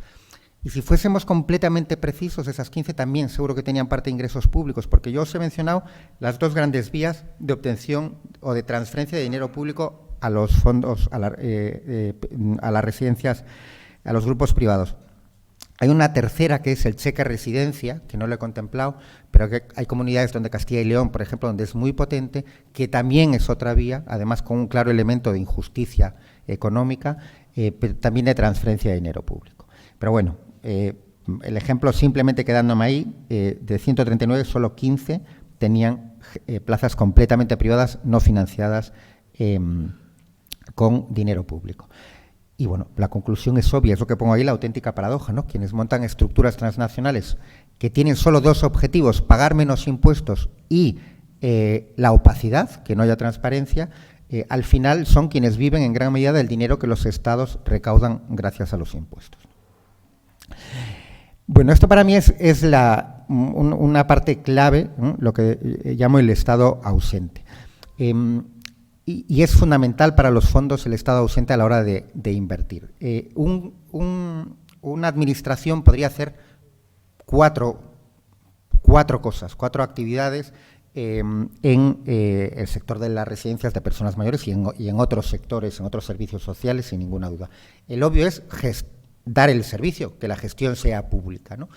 Y si fuésemos completamente precisos, esas 15 también seguro que tenían parte de ingresos públicos, porque yo os he mencionado las 2 grandes vías de obtención o de transferencia de dinero público a los fondos, a las residencias, a los grupos privados. Hay una tercera que es el cheque residencia, que no lo he contemplado, pero que hay comunidades donde Castilla y León, por ejemplo, donde es muy potente, que también es otra vía, además con un claro elemento de injusticia económica, pero también de transferencia de dinero público. Pero bueno, el ejemplo, simplemente quedándome ahí, de 139, solo 15 tenían plazas completamente privadas, no financiadas con dinero público. Y bueno, la conclusión es obvia, es lo que pongo ahí, la auténtica paradoja, ¿no? Quienes montan estructuras transnacionales que tienen solo 2 objetivos, pagar menos impuestos y la opacidad, que no haya transparencia, al final son quienes viven en gran medida del dinero que los estados recaudan gracias a los impuestos. Bueno, esto para mí es una parte clave, ¿no? Lo que llamo el estado ausente. Y es fundamental para los fondos el estado ausente a la hora de invertir. Una administración podría hacer 4 cosas, 4 actividades en el sector de las residencias de personas mayores y en otros sectores, en otros servicios sociales, sin ninguna duda. El obvio es dar el servicio, que la gestión sea pública, ¿no?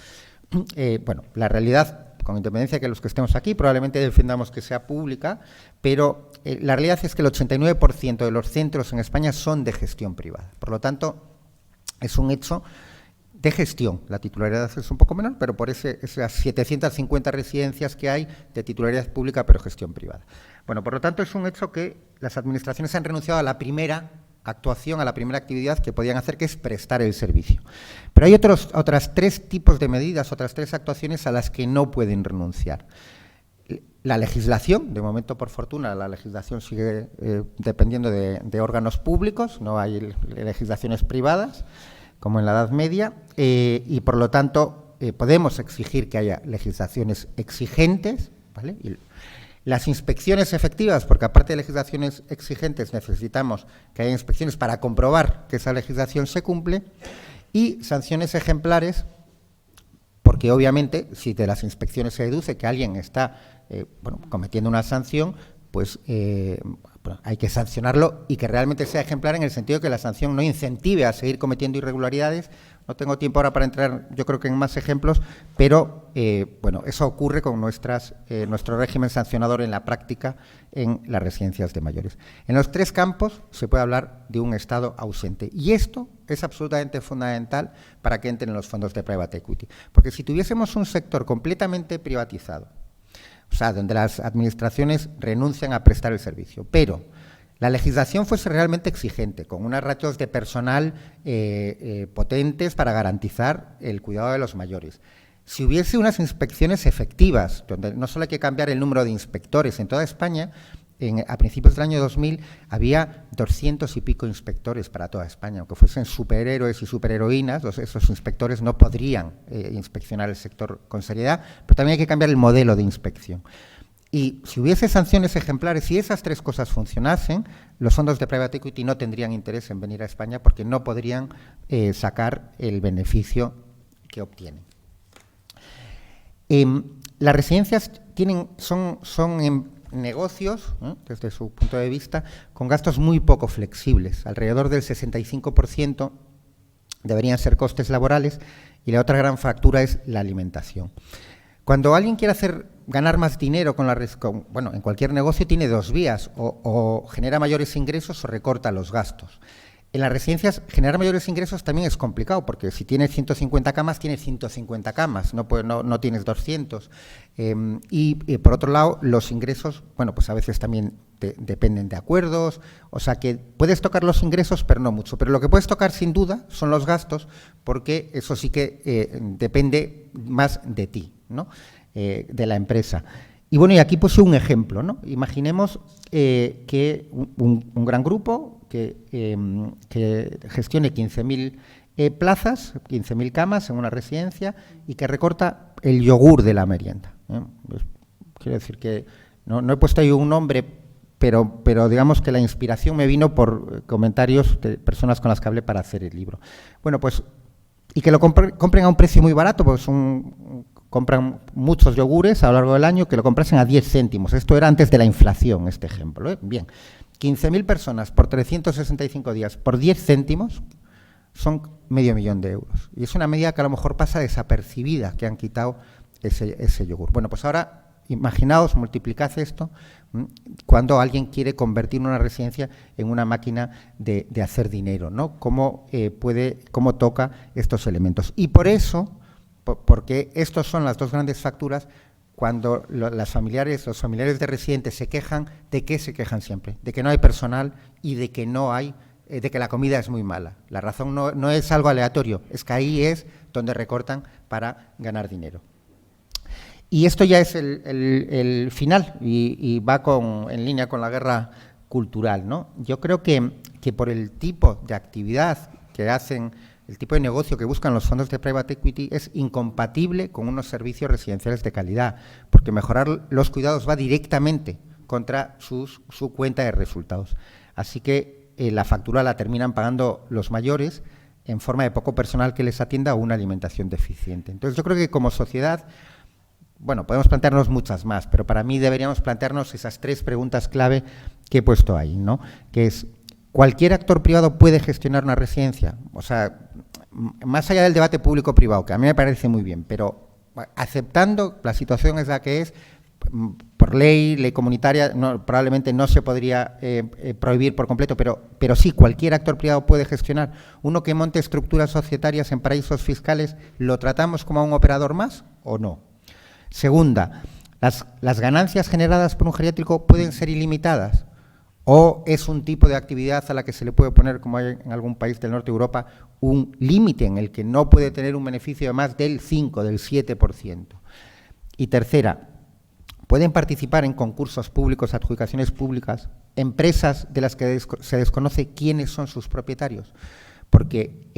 Bueno, la realidad, con independencia de que los que estemos aquí probablemente defendamos que sea pública, pero la realidad es que el 89% de los centros en España son de gestión privada. Por lo tanto, es un hecho de gestión. La titularidad es un poco menor, pero por esas 750 residencias que hay de titularidad pública, pero gestión privada. Bueno, por lo tanto, es un hecho que las administraciones han renunciado a la primera actuación, a la primera actividad que podían hacer, que es prestar el servicio. Pero hay otras 3 tipos de medidas, otras 3 actuaciones a las que no pueden renunciar. La legislación, de momento, por fortuna, la legislación sigue dependiendo de órganos públicos, no hay legislaciones privadas, como en la Edad Media, y por lo tanto podemos exigir que haya legislaciones exigentes, ¿vale? Y las inspecciones efectivas, porque aparte de legislaciones exigentes necesitamos que haya inspecciones para comprobar que esa legislación se cumple, y sanciones ejemplares, porque obviamente si de las inspecciones se deduce que alguien está cometiendo una sanción, pues hay que sancionarlo y que realmente sea ejemplar en el sentido de que la sanción no incentive a seguir cometiendo irregularidades. No tengo tiempo ahora para entrar, yo creo que en más ejemplos, pero eso ocurre con nuestro régimen sancionador en la práctica en las residencias de mayores. En los 3 campos se puede hablar de un Estado ausente, y esto es absolutamente fundamental para que entren en los fondos de private equity, porque si tuviésemos un sector completamente privatizado, o sea, donde las administraciones renuncian a prestar el servicio, pero la legislación fuese realmente exigente, con unas ratios de personal potentes para garantizar el cuidado de los mayores. Si hubiese unas inspecciones efectivas, donde no solo hay que cambiar el número de inspectores en toda España, a principios del año 2000 había 200 y pico inspectores para toda España. Aunque fuesen superhéroes y superheroínas, esos inspectores no podrían inspeccionar el sector con seriedad, pero también hay que cambiar el modelo de inspección. Y si hubiese sanciones ejemplares, si esas 3 cosas funcionasen, los fondos de private equity no tendrían interés en venir a España porque no podrían sacar el beneficio que obtienen. Las residencias son negocios, desde su punto de vista, con gastos muy poco flexibles. Alrededor del 65% deberían ser costes laborales y la otra gran factura es la alimentación. Cuando alguien quiere ganar más dinero en cualquier negocio tiene dos vías, o genera mayores ingresos o recorta los gastos. En las residencias, generar mayores ingresos también es complicado, porque si tienes 150 camas, tienes 150 camas, no tienes 200. Por otro lado, los ingresos, pues a veces también dependen de acuerdos, o sea que puedes tocar los ingresos, pero no mucho. Pero lo que puedes tocar, sin duda, son los gastos, porque eso sí que depende más de ti, ¿no? De la empresa. Y y aquí puse un ejemplo, ¿no? Imaginemos que un gran grupo que gestione 15.000 plazas, 15.000 camas en una residencia y que recorta el yogur de la merienda. Pues, quiero decir que no he puesto ahí un nombre, pero digamos que la inspiración me vino por comentarios de personas con las que hablé para hacer el libro. Y que lo compren a un precio muy barato, pues compran muchos yogures a lo largo del año, que lo comprasen a 10 céntimos. Esto era antes de la inflación, este ejemplo. Bien, 15.000 personas por 365 días por 10 céntimos son $500.000 euros. Y es una medida que a lo mejor pasa desapercibida, que han quitado ese yogur. Pues ahora imaginaos, multiplicad esto cuando alguien quiere convertir una residencia en una máquina de hacer dinero, ¿no? ¿Cómo toca estos elementos? Y por eso, porque estos son las dos grandes facturas, cuando los familiares de residentes se quejan, ¿de qué se quejan siempre? De que no hay personal y de que de que la comida es muy mala. La razón no es algo aleatorio, es que ahí es donde recortan para ganar dinero. Y esto ya es el final y va en línea con la guerra cultural, ¿no? Yo creo que por el tipo de actividad que hacen, el tipo de negocio que buscan los fondos de private equity es incompatible con unos servicios residenciales de calidad, porque mejorar los cuidados va directamente contra su cuenta de resultados. Así que la factura la terminan pagando los mayores en forma de poco personal que les atienda o una alimentación deficiente. Entonces yo creo que como sociedad, podemos plantearnos muchas más, pero para mí deberíamos plantearnos esas 3 preguntas clave que he puesto ahí, ¿no? Que es, ¿cualquier actor privado puede gestionar una residencia? O sea, más allá del debate público-privado, que a mí me parece muy bien, pero aceptando la situación es la que es, por ley comunitaria, probablemente no se podría prohibir por completo, pero sí, cualquier actor privado puede gestionar. Uno que monte estructuras societarias en paraísos fiscales, ¿lo tratamos como a un operador más o no? Segunda, ¿las ganancias generadas por un geriátrico pueden ser ilimitadas? ¿O es un tipo de actividad a la que se le puede poner, como hay en algún país del norte de Europa, un límite en el que no puede tener un beneficio de más del 5, del 7%? Y tercera, ¿pueden participar en concursos públicos, adjudicaciones públicas, empresas de las que se desconoce quiénes son sus propietarios? Porque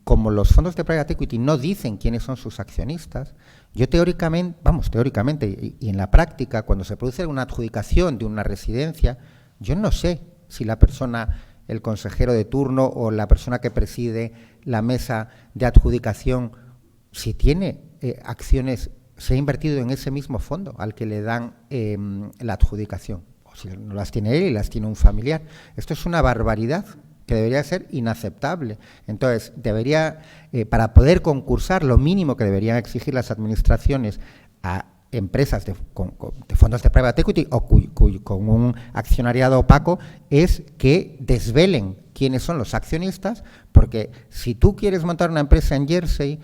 como los fondos de private equity no dicen quiénes son sus accionistas, yo teóricamente y en la práctica, cuando se produce una adjudicación de una residencia, yo no sé si la persona, el consejero de turno o la persona que preside la mesa de adjudicación, si tiene acciones, se ha invertido en ese mismo fondo al que le dan la adjudicación. O si no las tiene él y las tiene un familiar. Esto es una barbaridad que debería ser inaceptable. Entonces, para poder concursar, lo mínimo que deberían exigir las administraciones a empresas de fondos de private equity o con un accionariado opaco es que desvelen quiénes son los accionistas, porque si tú quieres montar una empresa en Jersey,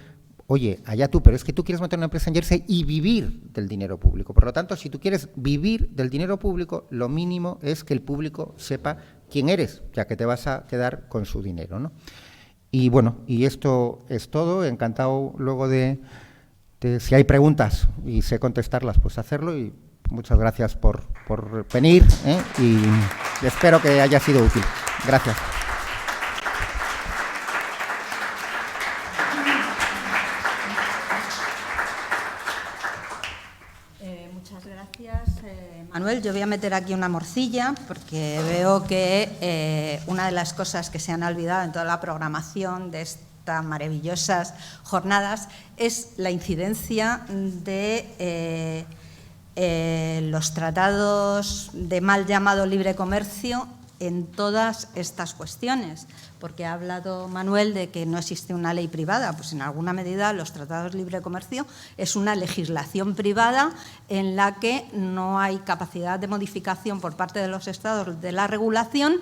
oye, allá tú, pero es que tú quieres montar una empresa en Jersey y vivir del dinero público. Por lo tanto, si tú quieres vivir del dinero público, lo mínimo es que el público sepa quién eres, ya que te vas a quedar con su dinero, ¿no? Y esto es todo. Encantado luego de si hay preguntas y sé contestarlas, pues hacerlo. Y muchas gracias por venir, y espero que haya sido útil. Gracias. Muchas gracias, Manuel. Yo voy a meter aquí una morcilla porque veo que una de las cosas que se han olvidado en toda la programación de esta estas maravillosas jornadas, es la incidencia de los tratados de mal llamado libre comercio en todas estas cuestiones, porque ha hablado Manuel de que no existe una ley privada, pues en alguna medida los tratados de libre comercio es una legislación privada en la que no hay capacidad de modificación por parte de los Estados de la regulación,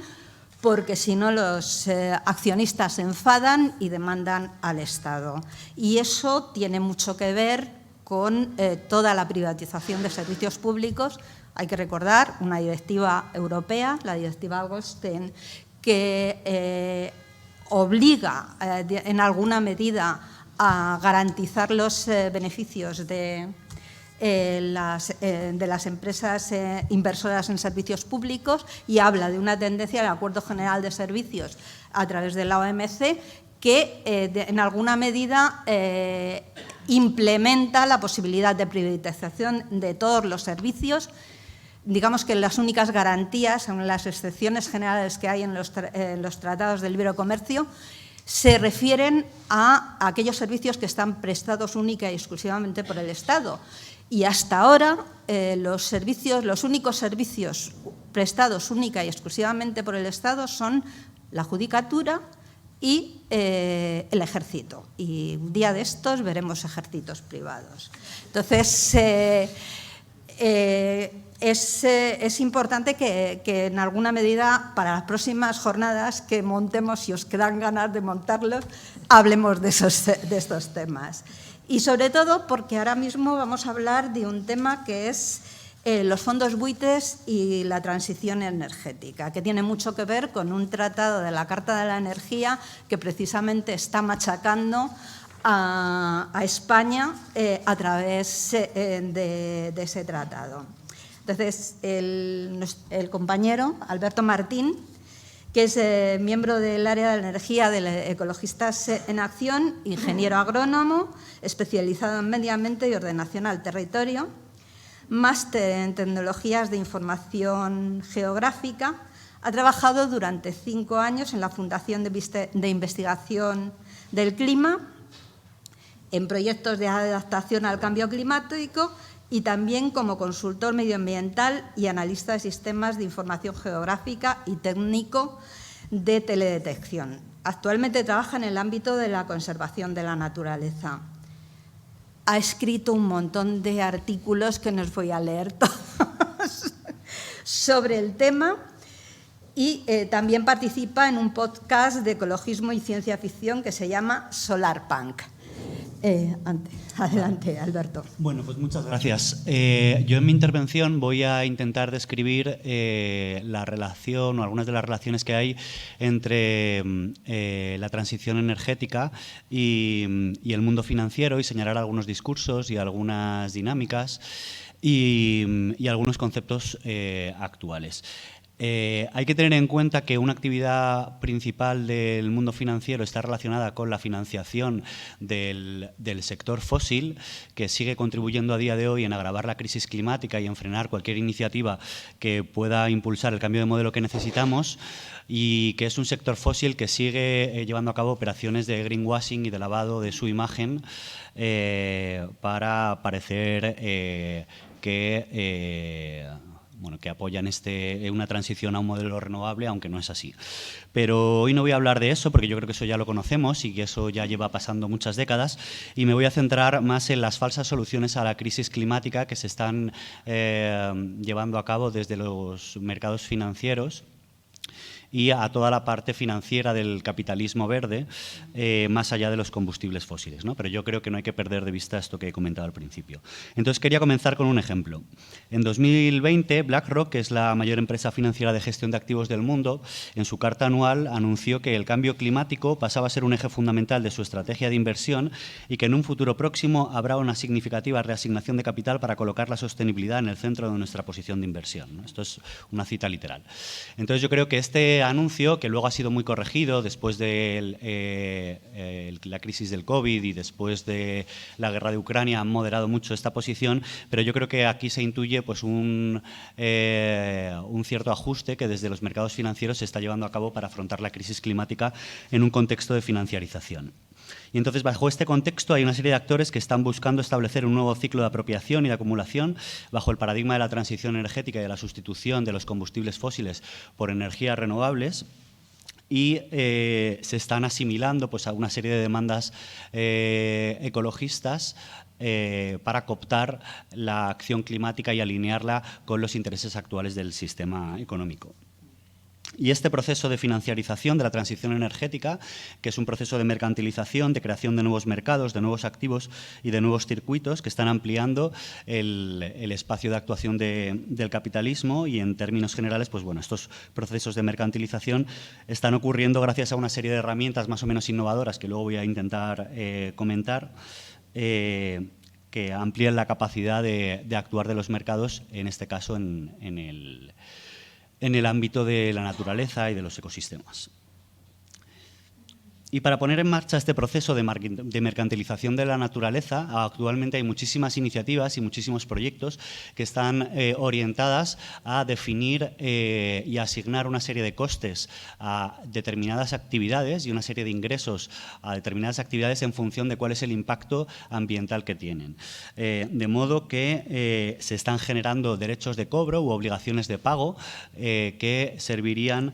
porque si no los accionistas se enfadan y demandan al Estado. Y eso tiene mucho que ver con toda la privatización de servicios públicos. Hay que recordar una directiva europea, la directiva Goldstein, que obliga en alguna medida a garantizar los beneficios de las empresas inversoras en servicios públicos, y habla de una tendencia del Acuerdo General de Servicios a través de la OMC que en alguna medida implementa la posibilidad de privatización de todos los servicios. Digamos que las únicas garantías, son las excepciones generales que hay en los tratados de libre comercio, se refieren a aquellos servicios que están prestados única y exclusivamente por el Estado. Y hasta ahora los únicos servicios prestados única y exclusivamente por el Estado son la judicatura y el ejército. Y un día de estos veremos ejércitos privados. Entonces, es importante que en alguna medida para las próximas jornadas que montemos, si os quedan ganas de montarlos, hablemos de estos temas. Y sobre todo porque ahora mismo vamos a hablar de un tema que es los fondos buitres y la transición energética, que tiene mucho que ver con un tratado de la Carta de la Energía que precisamente está machacando a España a través de ese tratado. Entonces, el compañero Alberto Martín, que es miembro del área de la energía de Ecologistas en Acción, ingeniero agrónomo, especializado en medio ambiente y ordenación al territorio, máster en tecnologías de información geográfica, ha trabajado durante 5 años en la Fundación de Investigación del Clima, en proyectos de adaptación al cambio climático y también como consultor medioambiental y analista de sistemas de información geográfica y técnico de teledetección. Actualmente trabaja en el ámbito de la conservación de la naturaleza. Ha escrito un montón de artículos que no os voy a leer todos sobre el tema y también participa en un podcast de ecologismo y ciencia ficción que se llama Solarpunk. Adelante, Alberto. Bueno, pues muchas gracias. Yo en mi intervención voy a intentar describir la relación o algunas de las relaciones que hay entre la transición energética y el mundo financiero y señalar algunos discursos y algunas dinámicas y algunos conceptos actuales. Hay que tener en cuenta que una actividad principal del mundo financiero está relacionada con la financiación del sector fósil, que sigue contribuyendo a día de hoy en agravar la crisis climática y en frenar cualquier iniciativa que pueda impulsar el cambio de modelo que necesitamos, y que es un sector fósil que sigue llevando a cabo operaciones de greenwashing y de lavado de su imagen para parecer que apoyan una transición a un modelo renovable, aunque no es así. Pero hoy no voy a hablar de eso, porque yo creo que eso ya lo conocemos y que eso ya lleva pasando muchas décadas, y me voy a centrar más en las falsas soluciones a la crisis climática que se están llevando a cabo desde los mercados financieros y a toda la parte financiera del capitalismo verde, más allá de los combustibles fósiles, ¿no? Pero yo creo que no hay que perder de vista esto que he comentado al principio. Entonces, quería comenzar con un ejemplo. En 2020, BlackRock, que es la mayor empresa financiera de gestión de activos del mundo, en su carta anual anunció que el cambio climático pasaba a ser un eje fundamental de su estrategia de inversión y que en un futuro próximo habrá una significativa reasignación de capital para colocar la sostenibilidad en el centro de nuestra posición de inversión, ¿no? Esto es una cita literal. Entonces, yo creo que este anuncio, que luego ha sido muy corregido después de la crisis del COVID y después de la guerra de Ucrania, han moderado mucho esta posición, pero yo creo que aquí se intuye pues, un cierto ajuste que desde los mercados financieros se está llevando a cabo para afrontar la crisis climática en un contexto de financiarización. Y entonces, bajo este contexto, hay una serie de actores que están buscando establecer un nuevo ciclo de apropiación y de acumulación bajo el paradigma de la transición energética y de la sustitución de los combustibles fósiles por energías renovables. Y se están asimilando pues, a una serie de demandas ecologistas para cooptar la acción climática y alinearla con los intereses actuales del sistema económico. Y este proceso de financiarización de la transición energética, que es un proceso de mercantilización, de creación de nuevos mercados, de nuevos activos y de nuevos circuitos que están ampliando el espacio de actuación del capitalismo, y en términos generales, pues bueno, estos procesos de mercantilización están ocurriendo gracias a una serie de herramientas más o menos innovadoras que luego voy a intentar comentar, que amplían la capacidad de actuar de los mercados, en este caso en el ámbito de la naturaleza y de los ecosistemas. Y para poner en marcha este proceso de mercantilización de la naturaleza, actualmente hay muchísimas iniciativas y muchísimos proyectos que están orientadas a definir y asignar una serie de costes a determinadas actividades y una serie de ingresos a determinadas actividades en función de cuál es el impacto ambiental que tienen. De modo que se están generando derechos de cobro u obligaciones de pago que servirían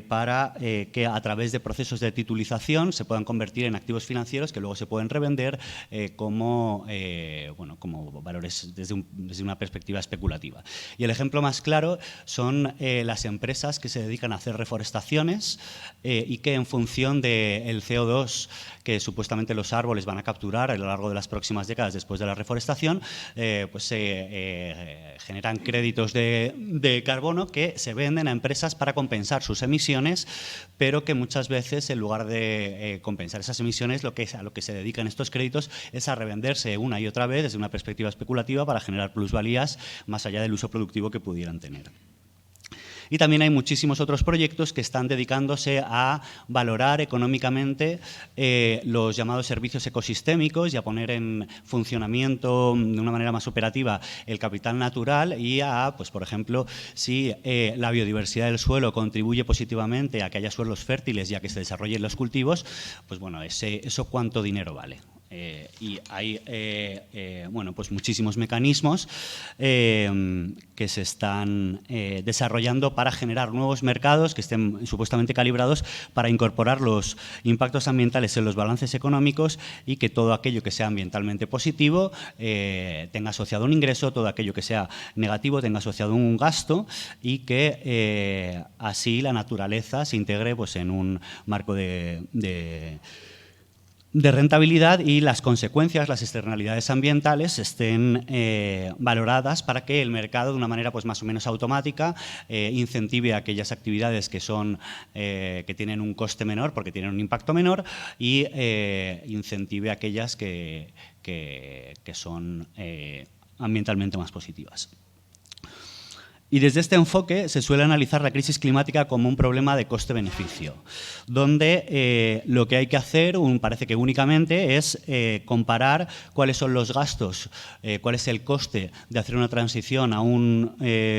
para que a través de procesos de titulización se puedan convertir en activos financieros que luego se pueden revender como valores desde una perspectiva especulativa. Y el ejemplo más claro son las empresas que se dedican a hacer reforestaciones y que en función del CO2 que supuestamente los árboles van a capturar a lo largo de las próximas décadas después de la reforestación, pues se generan créditos de carbono que se venden a empresas para compensar sus emisiones, pero que muchas veces, en lugar de compensar esas emisiones, a lo que se dedican estos créditos es a revenderse una y otra vez desde una perspectiva especulativa para generar plusvalías más allá del uso productivo que pudieran tener. Y también hay muchísimos otros proyectos que están dedicándose a valorar económicamente los llamados servicios ecosistémicos y a poner en funcionamiento de una manera más operativa el capital natural y a, pues, por ejemplo, si la biodiversidad del suelo contribuye positivamente a que haya suelos fértiles y a que se desarrollen los cultivos, pues bueno, eso cuánto dinero vale. Y hay pues muchísimos mecanismos que se están desarrollando para generar nuevos mercados que estén supuestamente calibrados para incorporar los impactos ambientales en los balances económicos y que todo aquello que sea ambientalmente positivo tenga asociado un ingreso, todo aquello que sea negativo tenga asociado un gasto, y que así la naturaleza se integre pues, en un marco de rentabilidad y las consecuencias, las externalidades ambientales estén valoradas para que el mercado, de una manera pues, más o menos automática, incentive aquellas actividades que tienen un coste menor porque tienen un impacto menor y incentive aquellas que son ambientalmente más positivas. Y desde este enfoque se suele analizar la crisis climática como un problema de coste-beneficio, donde lo que hay que hacer, parece que únicamente, es comparar cuáles son los gastos, cuál es el coste de hacer una transición a un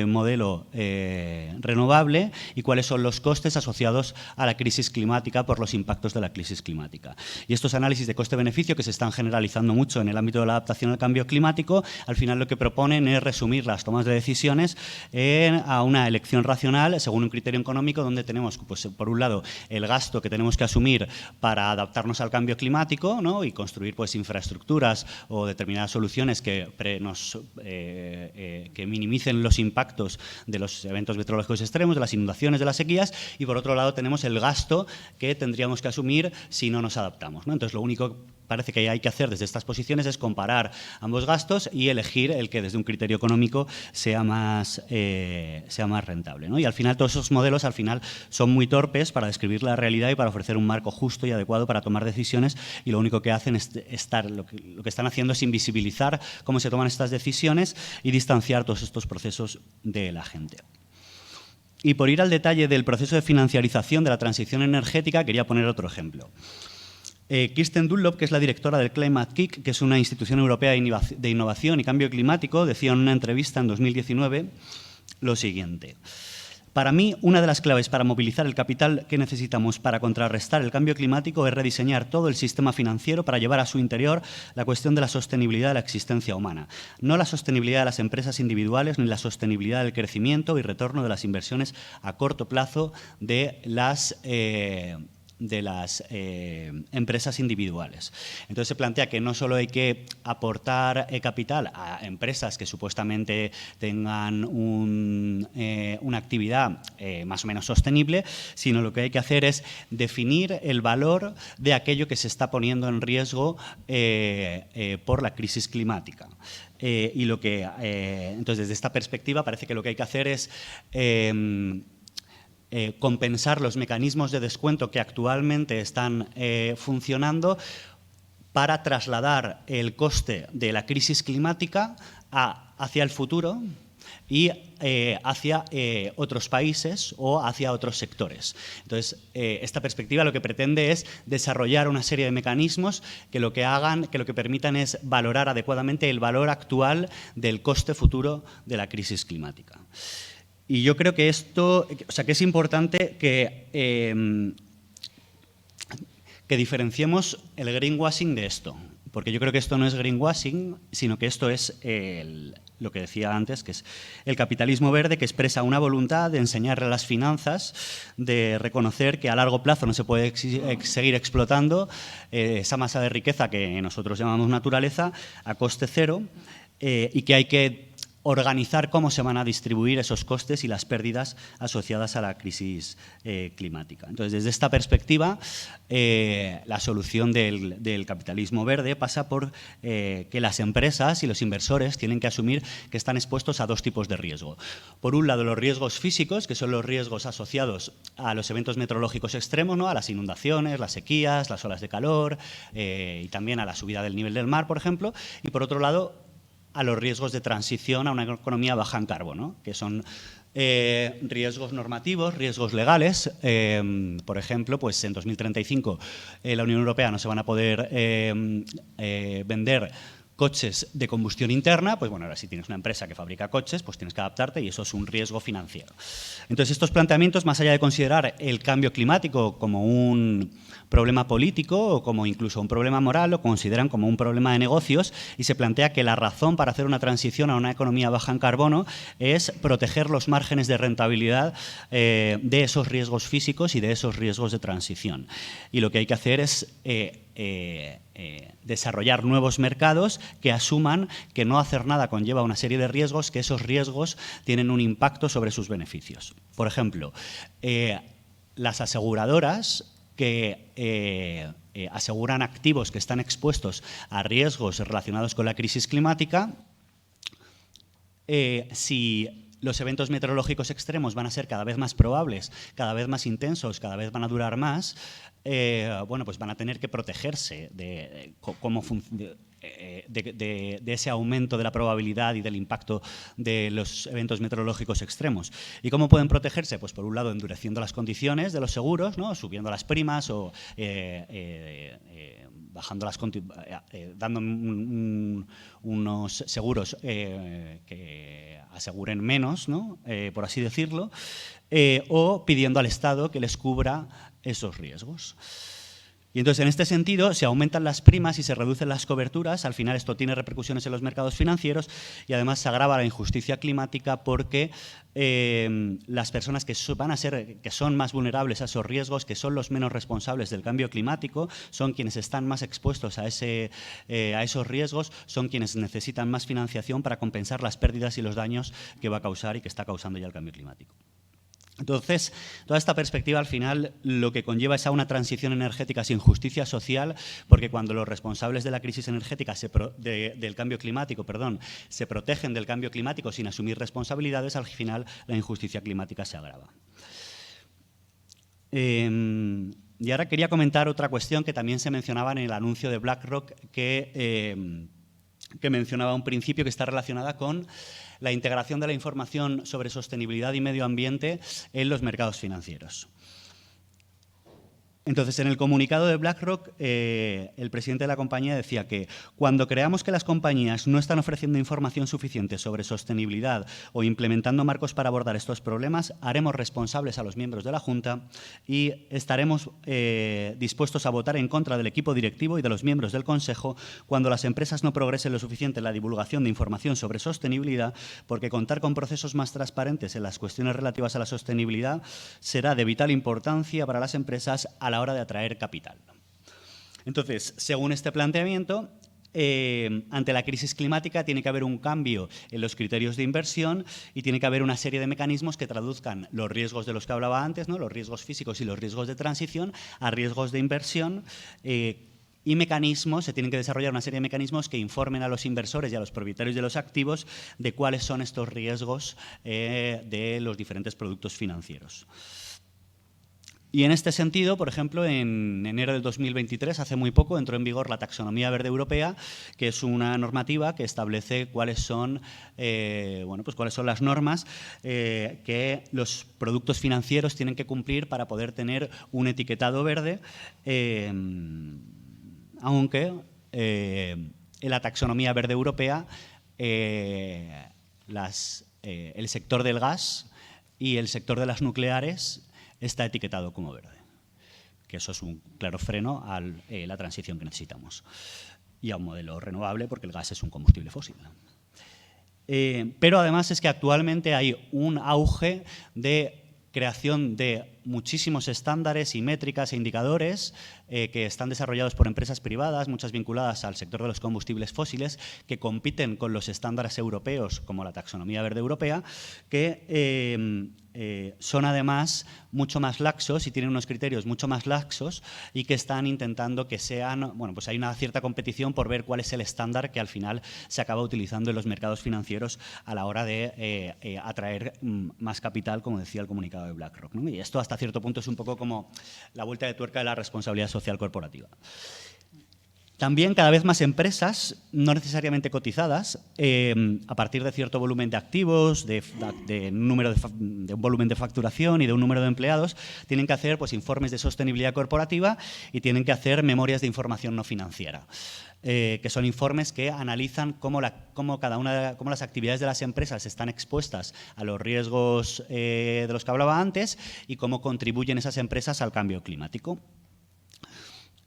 modelo renovable y cuáles son los costes asociados a la crisis climática por los impactos de la crisis climática. Y estos análisis de coste-beneficio, que se están generalizando mucho en el ámbito de la adaptación al cambio climático, al final lo que proponen es resumir las tomas de decisiones a una elección racional según un criterio económico donde tenemos, pues, por un lado, el gasto que tenemos que asumir para adaptarnos al cambio climático, ¿no? Y construir pues, infraestructuras o determinadas soluciones que minimicen los impactos de los eventos meteorológicos extremos, de las inundaciones, de las sequías, y por otro lado tenemos el gasto que tendríamos que asumir si no nos adaptamos, ¿no? Entonces, lo único parece que hay que hacer desde estas posiciones es comparar ambos gastos y elegir el que desde un criterio económico sea más rentable, ¿no? Y al final todos esos modelos son muy torpes para describir la realidad y para ofrecer un marco justo y adecuado para tomar decisiones, y lo único que hacen es lo que están haciendo es invisibilizar cómo se toman estas decisiones y distanciar todos estos procesos de la gente. Y por ir al detalle del proceso de financiarización de la transición energética, quería poner otro ejemplo. Kirsten Dunlop, que es la directora del Climate Kick, que es una institución europea de innovación y cambio climático, decía en una entrevista en 2019 lo siguiente: Para mí, una de las claves para movilizar el capital que necesitamos para contrarrestar el cambio climático es rediseñar todo el sistema financiero para llevar a su interior la cuestión de la sostenibilidad de la existencia humana. No la sostenibilidad de las empresas individuales ni la sostenibilidad del crecimiento y retorno de las inversiones a corto plazo de las empresas individuales. Entonces se plantea que no solo hay que aportar capital a empresas que supuestamente tengan una actividad más o menos sostenible, sino lo que hay que hacer es definir el valor de aquello que se está poniendo en riesgo por la crisis climática. Entonces, desde esta perspectiva, parece que lo que hay que hacer es compensar los mecanismos de descuento que actualmente están funcionando para trasladar el coste de la crisis climática hacia el futuro y hacia otros países o hacia otros sectores. Entonces, esta perspectiva lo que pretende es desarrollar una serie de mecanismos que lo que permitan es valorar adecuadamente el valor actual del coste futuro de la crisis climática. Y yo creo que que es importante que diferenciemos el greenwashing de esto, porque yo creo que esto no es greenwashing, sino que esto es lo que decía antes, que es el capitalismo verde, que expresa una voluntad de enseñarle a las finanzas, de reconocer que a largo plazo no se puede seguir explotando esa masa de riqueza que nosotros llamamos naturaleza a coste cero, y que hay que organizar cómo se van a distribuir esos costes y las pérdidas asociadas a la crisis climática. Entonces, desde esta perspectiva, la solución del capitalismo verde pasa por que las empresas y los inversores tienen que asumir que están expuestos a dos tipos de riesgo. Por un lado, los riesgos físicos, que son los riesgos asociados a los eventos meteorológicos extremos, ¿no? A las inundaciones, las sequías, las olas de calor y también a la subida del nivel del mar, por ejemplo. Y por otro lado, a los riesgos de transición a una economía baja en carbono, que son riesgos normativos, riesgos legales. Por ejemplo, pues en 2035 la Unión Europea no se van a poder vender coches de combustión interna. Pues bueno, ahora si tienes una empresa que fabrica coches, pues tienes que adaptarte y eso es un riesgo financiero. Entonces, estos planteamientos, más allá de considerar el cambio climático como un problema político o como incluso un problema moral, lo consideran como un problema de negocios y se plantea que la razón para hacer una transición a una economía baja en carbono es proteger los márgenes de rentabilidad de esos riesgos físicos y de esos riesgos de transición. Y lo que hay que hacer es desarrollar nuevos mercados que asuman que no hacer nada conlleva una serie de riesgos, que esos riesgos tienen un impacto sobre sus beneficios. Por ejemplo, las aseguradoras que aseguran activos que están expuestos a riesgos relacionados con la crisis climática, si los eventos meteorológicos extremos van a ser cada vez más probables, cada vez más intensos, cada vez van a durar más, bueno, pues van a tener que protegerse de ese aumento de la probabilidad y del impacto de los eventos meteorológicos extremos. ¿Y cómo pueden protegerse? Pues por un lado endureciendo las condiciones de los seguros, ¿no? Subiendo las primas o bajando dando unos seguros que aseguren menos, ¿no? Por así decirlo, o pidiendo al Estado que les cubra esos riesgos. Y entonces, en este sentido, se aumentan las primas y se reducen las coberturas. Al final, esto tiene repercusiones en los mercados financieros y además se agrava la injusticia climática porque las personas que son más vulnerables a esos riesgos, que son los menos responsables del cambio climático, son quienes están más expuestos a esos riesgos, son quienes necesitan más financiación para compensar las pérdidas y los daños que va a causar y que está causando ya el cambio climático. Entonces, toda esta perspectiva al final lo que conlleva es a una transición energética sin justicia social, porque cuando los responsables de la crisis energética del cambio climático, se protegen del cambio climático sin asumir responsabilidades, al final la injusticia climática se agrava. Y ahora quería comentar otra cuestión que también se mencionaba en el anuncio de BlackRock, que mencionaba un principio que está relacionada con la integración de la información sobre sostenibilidad y medio ambiente en los mercados financieros. Entonces, en el comunicado de BlackRock, el presidente de la compañía decía que cuando creamos que las compañías no están ofreciendo información suficiente sobre sostenibilidad o implementando marcos para abordar estos problemas, haremos responsables a los miembros de la Junta y estaremos dispuestos a votar en contra del equipo directivo y de los miembros del Consejo cuando las empresas no progresen lo suficiente en la divulgación de información sobre sostenibilidad, porque contar con procesos más transparentes en las cuestiones relativas a la sostenibilidad será de vital importancia para las empresas a la hora de atraer capital. Entonces, según este planteamiento, ante la crisis climática tiene que haber un cambio en los criterios de inversión y tiene que haber una serie de mecanismos que traduzcan los riesgos de los que hablaba antes, ¿no? Los riesgos físicos y los riesgos de transición, a riesgos de inversión y mecanismos, se tienen que desarrollar una serie de mecanismos que informen a los inversores y a los propietarios de los activos de cuáles son estos riesgos de los diferentes productos financieros. Y en este sentido, por ejemplo, en enero del 2023, hace muy poco, entró en vigor la Taxonomía Verde Europea, que es una normativa que establece cuáles son, cuáles son las normas que los productos financieros tienen que cumplir para poder tener un etiquetado verde, aunque en la Taxonomía Verde Europea el sector del gas y el sector de las nucleares está etiquetado como verde, que eso es un claro freno a la transición que necesitamos y a un modelo renovable, porque el gas es un combustible fósil. Pero además es que actualmente hay un auge de creación de muchísimos estándares y métricas e indicadores que están desarrollados por empresas privadas, muchas vinculadas al sector de los combustibles fósiles, que compiten con los estándares europeos, como la Taxonomía Verde Europea, que son además mucho más laxos y tienen unos criterios mucho más laxos y que están intentando que sean, pues hay una cierta competición por ver cuál es el estándar que al final se acaba utilizando en los mercados financieros a la hora de atraer más capital, como decía el comunicado de BlackRock, ¿no? Y esto hasta cierto punto es un poco como la vuelta de tuerca de la responsabilidad social corporativa. También cada vez más empresas, no necesariamente cotizadas, a partir de cierto volumen de activos, de un volumen de facturación y de un número de empleados, tienen que hacer informes de sostenibilidad corporativa y tienen que hacer memorias de información no financiera, que son informes que analizan cómo las actividades de las empresas están expuestas a los riesgos de los que hablaba antes y cómo contribuyen esas empresas al cambio climático.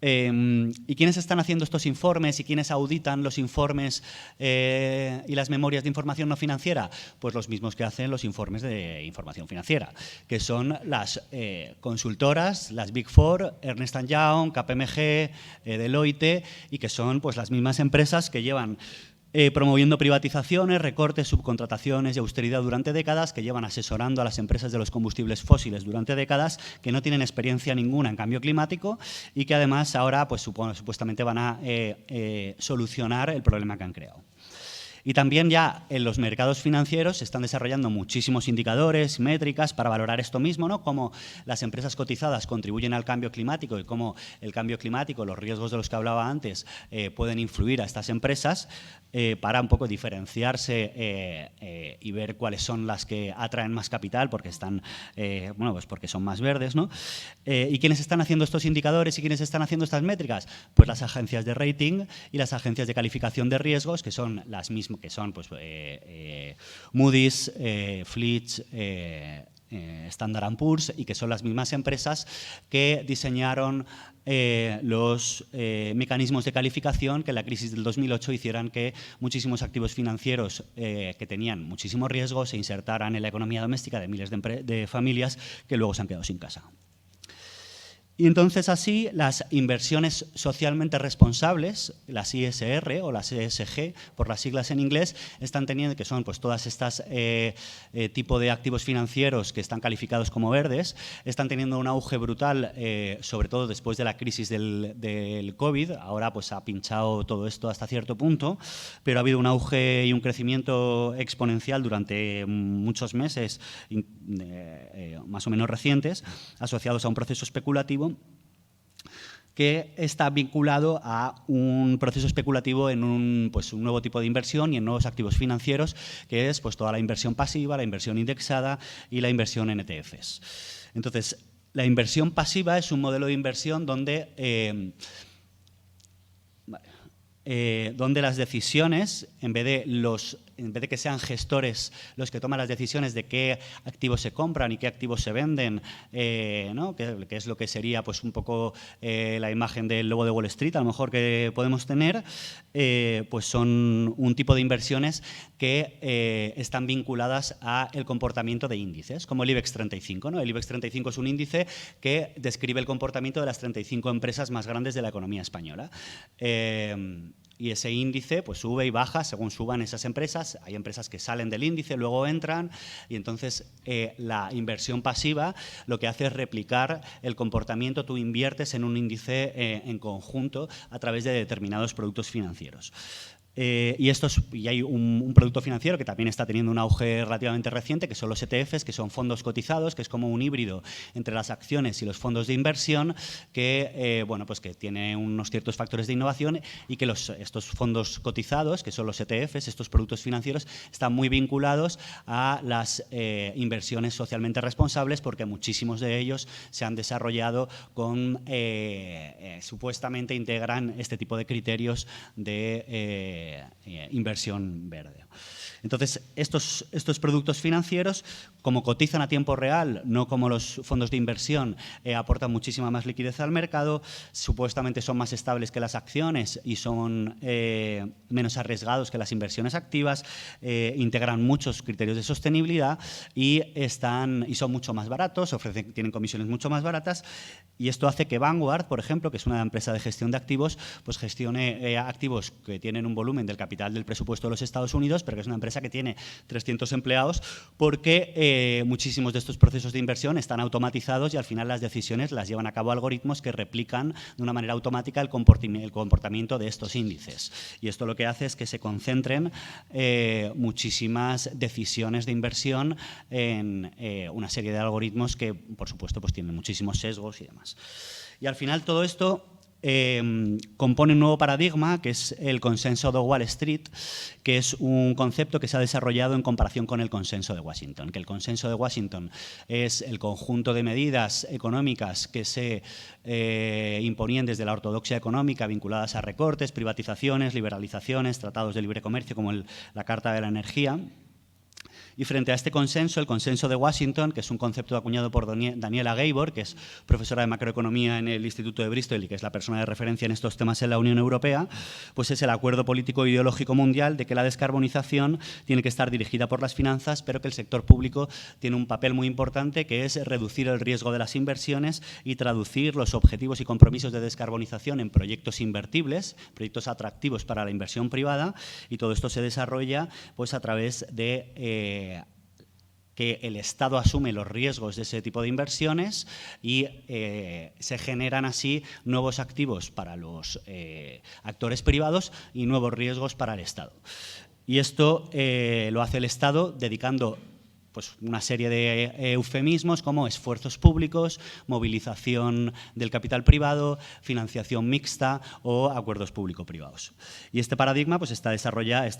¿Y quiénes están haciendo estos informes y quiénes auditan los informes y las memorias de información no financiera? Pues los mismos que hacen los informes de información financiera, que son las consultoras, las Big Four, Ernst & Young, KPMG, Deloitte, y que son las mismas empresas que llevan promoviendo privatizaciones, recortes, subcontrataciones y austeridad durante décadas, que llevan asesorando a las empresas de los combustibles fósiles durante décadas, que no tienen experiencia ninguna en cambio climático y que además ahora supuestamente van a solucionar el problema que han creado. Y también ya en los mercados financieros se están desarrollando muchísimos indicadores, métricas para valorar esto mismo, ¿no? Cómo las empresas cotizadas contribuyen al cambio climático y cómo el cambio climático, los riesgos de los que hablaba antes, pueden influir a estas empresas para un poco diferenciarse y ver cuáles son las que atraen más capital porque están, porque son más verdes, ¿no? ¿Y quiénes están haciendo estos indicadores y quiénes están haciendo estas métricas? Pues las agencias de rating y las agencias de calificación de riesgos, que son las mismas, que son Moody's, Fitch, Standard & Poor's, y que son las mismas empresas que diseñaron los mecanismos de calificación que en la crisis del 2008 hicieran que muchísimos activos financieros que tenían muchísimo riesgo se insertaran en la economía doméstica de miles de familias que luego se han quedado sin casa. Y entonces así las inversiones socialmente responsables, las ISR o las ESG, por las siglas en inglés, están teniendo, que son todas estas tipo de activos financieros que están calificados como verdes, están teniendo un auge brutal, sobre todo después de la crisis del COVID. Ahora ha pinchado todo esto hasta cierto punto, pero ha habido un auge y un crecimiento exponencial durante muchos meses, más o menos recientes, asociados a un proceso especulativo que está vinculado a un proceso especulativo en un nuevo tipo de inversión y en nuevos activos financieros, que es toda la inversión pasiva, la inversión indexada y la inversión en ETFs. Entonces, La inversión pasiva es un modelo de inversión donde las decisiones, en vez de que sean gestores los que toman las decisiones de qué activos se compran y qué activos se venden, ¿no? que es lo que sería pues, un poco la imagen del lobo de Wall Street, a lo mejor que podemos tener, pues son un tipo de inversiones que están vinculadas al comportamiento de índices, como el IBEX 35. ¿no? El IBEX 35 es un índice que describe el comportamiento de las 35 empresas más grandes de la economía española. Y ese índice pues sube y baja según suban esas empresas. Hay empresas que salen del índice, luego entran, y entonces la inversión pasiva lo que hace es replicar el comportamiento. Tú inviertes en un índice en conjunto a través de determinados productos financieros. Y hay un producto financiero que también está teniendo un auge relativamente reciente, que son los ETFs, que son fondos cotizados, que es como un híbrido entre las acciones y los fondos de inversión, que, bueno, pues que tiene unos ciertos factores de innovación, y que estos fondos cotizados, que son los ETFs, estos productos financieros, están muy vinculados a las inversiones socialmente responsables, porque muchísimos de ellos se han desarrollado con, supuestamente integran este tipo de criterios de inversión verde. Entonces, estos productos financieros, como cotizan a tiempo real, no como los fondos de inversión, aportan muchísima más liquidez al mercado, supuestamente son más estables que las acciones y son menos arriesgados que las inversiones activas, integran muchos criterios de sostenibilidad y son mucho más baratos, tienen comisiones mucho más baratas, y esto hace que Vanguard, por ejemplo, que es una empresa de gestión de activos, pues gestione activos que tienen un volumen del capital del presupuesto de los Estados Unidos, pero que es una empresa que tiene 300 empleados, porque muchísimos de estos procesos de inversión están automatizados y al final las decisiones las llevan a cabo algoritmos que replican de una manera automática el comportamiento de estos índices. Y esto lo que hace es que se concentren muchísimas decisiones de inversión en una serie de algoritmos que, por supuesto, pues tienen muchísimos sesgos y demás. Y al final todo esto compone un nuevo paradigma, que es el consenso de Wall Street, que es un concepto que se ha desarrollado en comparación con el consenso de Washington, que el consenso de Washington es el conjunto de medidas económicas que se imponían desde la ortodoxia económica vinculadas a recortes, privatizaciones, liberalizaciones, tratados de libre comercio como la Carta de la Energía. Y frente a este consenso, el consenso de Washington, que es un concepto acuñado por Daniela Gabor, que es profesora de macroeconomía en el Instituto de Bristol y que es la persona de referencia en estos temas en la Unión Europea, pues es el acuerdo político e ideológico mundial de que la descarbonización tiene que estar dirigida por las finanzas, pero que el sector público tiene un papel muy importante, que es reducir el riesgo de las inversiones y traducir los objetivos y compromisos de descarbonización en proyectos invertibles, proyectos atractivos para la inversión privada, y todo esto se desarrolla pues a través de que el Estado asume los riesgos de ese tipo de inversiones y se generan así nuevos activos para los actores privados y nuevos riesgos para el Estado. Y esto lo hace el Estado dedicando pues una serie de eufemismos como esfuerzos públicos, movilización del capital privado, financiación mixta o acuerdos público-privados. Y este paradigma pues está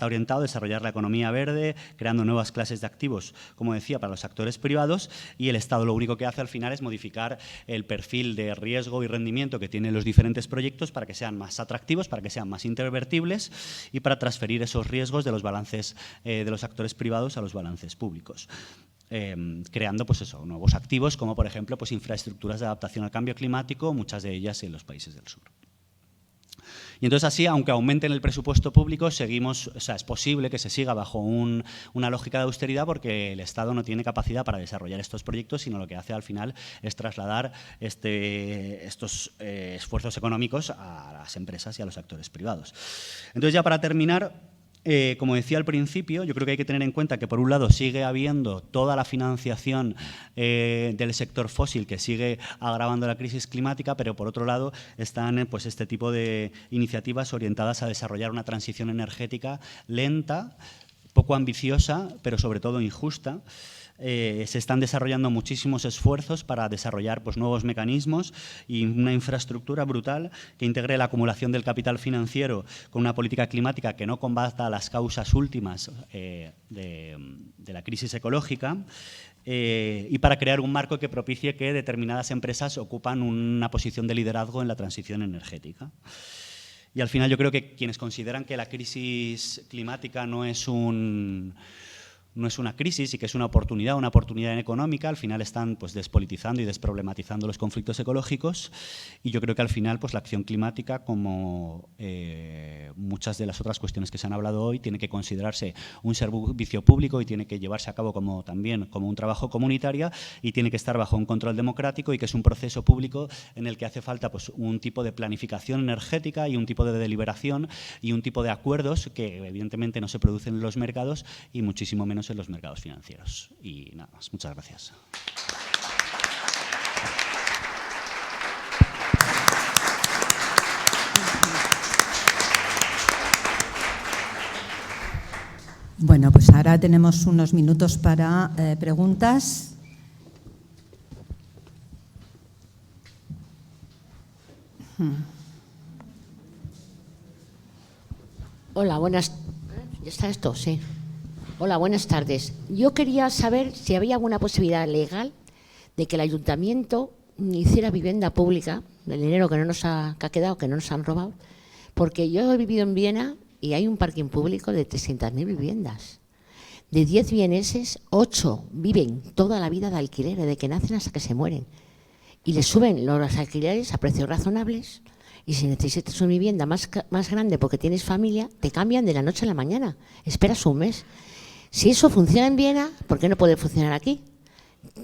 orientado a desarrollar la economía verde, creando nuevas clases de activos, como decía, para los actores privados, y el Estado lo único que hace al final es modificar el perfil de riesgo y rendimiento que tienen los diferentes proyectos para que sean más atractivos, para que sean más intervertibles y para transferir esos riesgos de los balances de los actores privados a los balances públicos. Creando pues eso, nuevos activos como por ejemplo pues infraestructuras de adaptación al cambio climático, muchas de ellas en los países del sur. Y entonces así, aunque aumenten el presupuesto público, es posible que se siga bajo una lógica de austeridad, porque el Estado no tiene capacidad para desarrollar estos proyectos, sino lo que hace al final es trasladar estos esfuerzos económicos a las empresas y a los actores privados. Entonces ya para terminar, como decía al principio, yo creo que hay que tener en cuenta que por un lado sigue habiendo toda la financiación del sector fósil que sigue agravando la crisis climática, pero por otro lado están pues este tipo de iniciativas orientadas a desarrollar una transición energética lenta, poco ambiciosa, pero sobre todo injusta, se están desarrollando muchísimos esfuerzos para desarrollar pues, nuevos mecanismos y una infraestructura brutal que integre la acumulación del capital financiero con una política climática que no combata las causas últimas de la crisis ecológica, y para crear un marco que propicie que determinadas empresas ocupan una posición de liderazgo en la transición energética. Y al final yo creo que quienes consideran que la crisis climática no es una crisis y que es una oportunidad económica, al final están pues, despolitizando y desproblematizando los conflictos ecológicos, y yo creo que al final pues, la acción climática, como muchas de las otras cuestiones que se han hablado hoy, tiene que considerarse un servicio público y tiene que llevarse a cabo también como un trabajo comunitario, y tiene que estar bajo un control democrático, y que es un proceso público en el que hace falta pues, un tipo de planificación energética y un tipo de deliberación y un tipo de acuerdos que evidentemente no se producen en los mercados y muchísimo menos en los mercados financieros. Y nada más. Muchas gracias. Bueno, pues ahora tenemos unos minutos para preguntas. Hola, buenas. ¿Ya está esto? Sí. Hola, buenas tardes. Yo quería saber si había alguna posibilidad legal de que el ayuntamiento hiciera vivienda pública del dinero que no nos ha quedado, que no nos han robado, porque yo he vivido en Viena y hay un parking público de 300.000 viviendas. De 10 vieneses, 8 viven toda la vida de alquiler, de que nacen hasta que se mueren. Y les suben los alquileres a precios razonables, y si necesitas una vivienda más grande porque tienes familia, te cambian de la noche a la mañana. Esperas un mes. Si eso funciona en Viena, ¿por qué no puede funcionar aquí?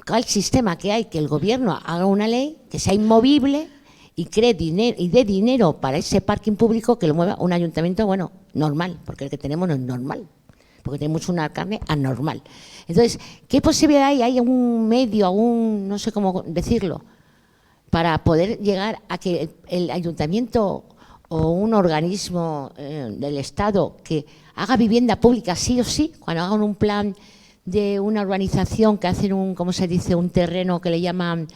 ¿Cuál sistema que hay? Que el gobierno haga una ley que sea inmovible y cree dinero y dé dinero para ese parking público, que lo mueva un ayuntamiento, bueno, normal, porque el que tenemos no es normal, porque tenemos una carne anormal. Entonces, ¿qué posibilidad hay? ¿Hay algún medio, no sé cómo decirlo, para poder llegar a que el ayuntamiento o un organismo del Estado que haga vivienda pública sí o sí, cuando hagan un plan de una urbanización, que hacen ¿cómo se dice?, un terreno que le llaman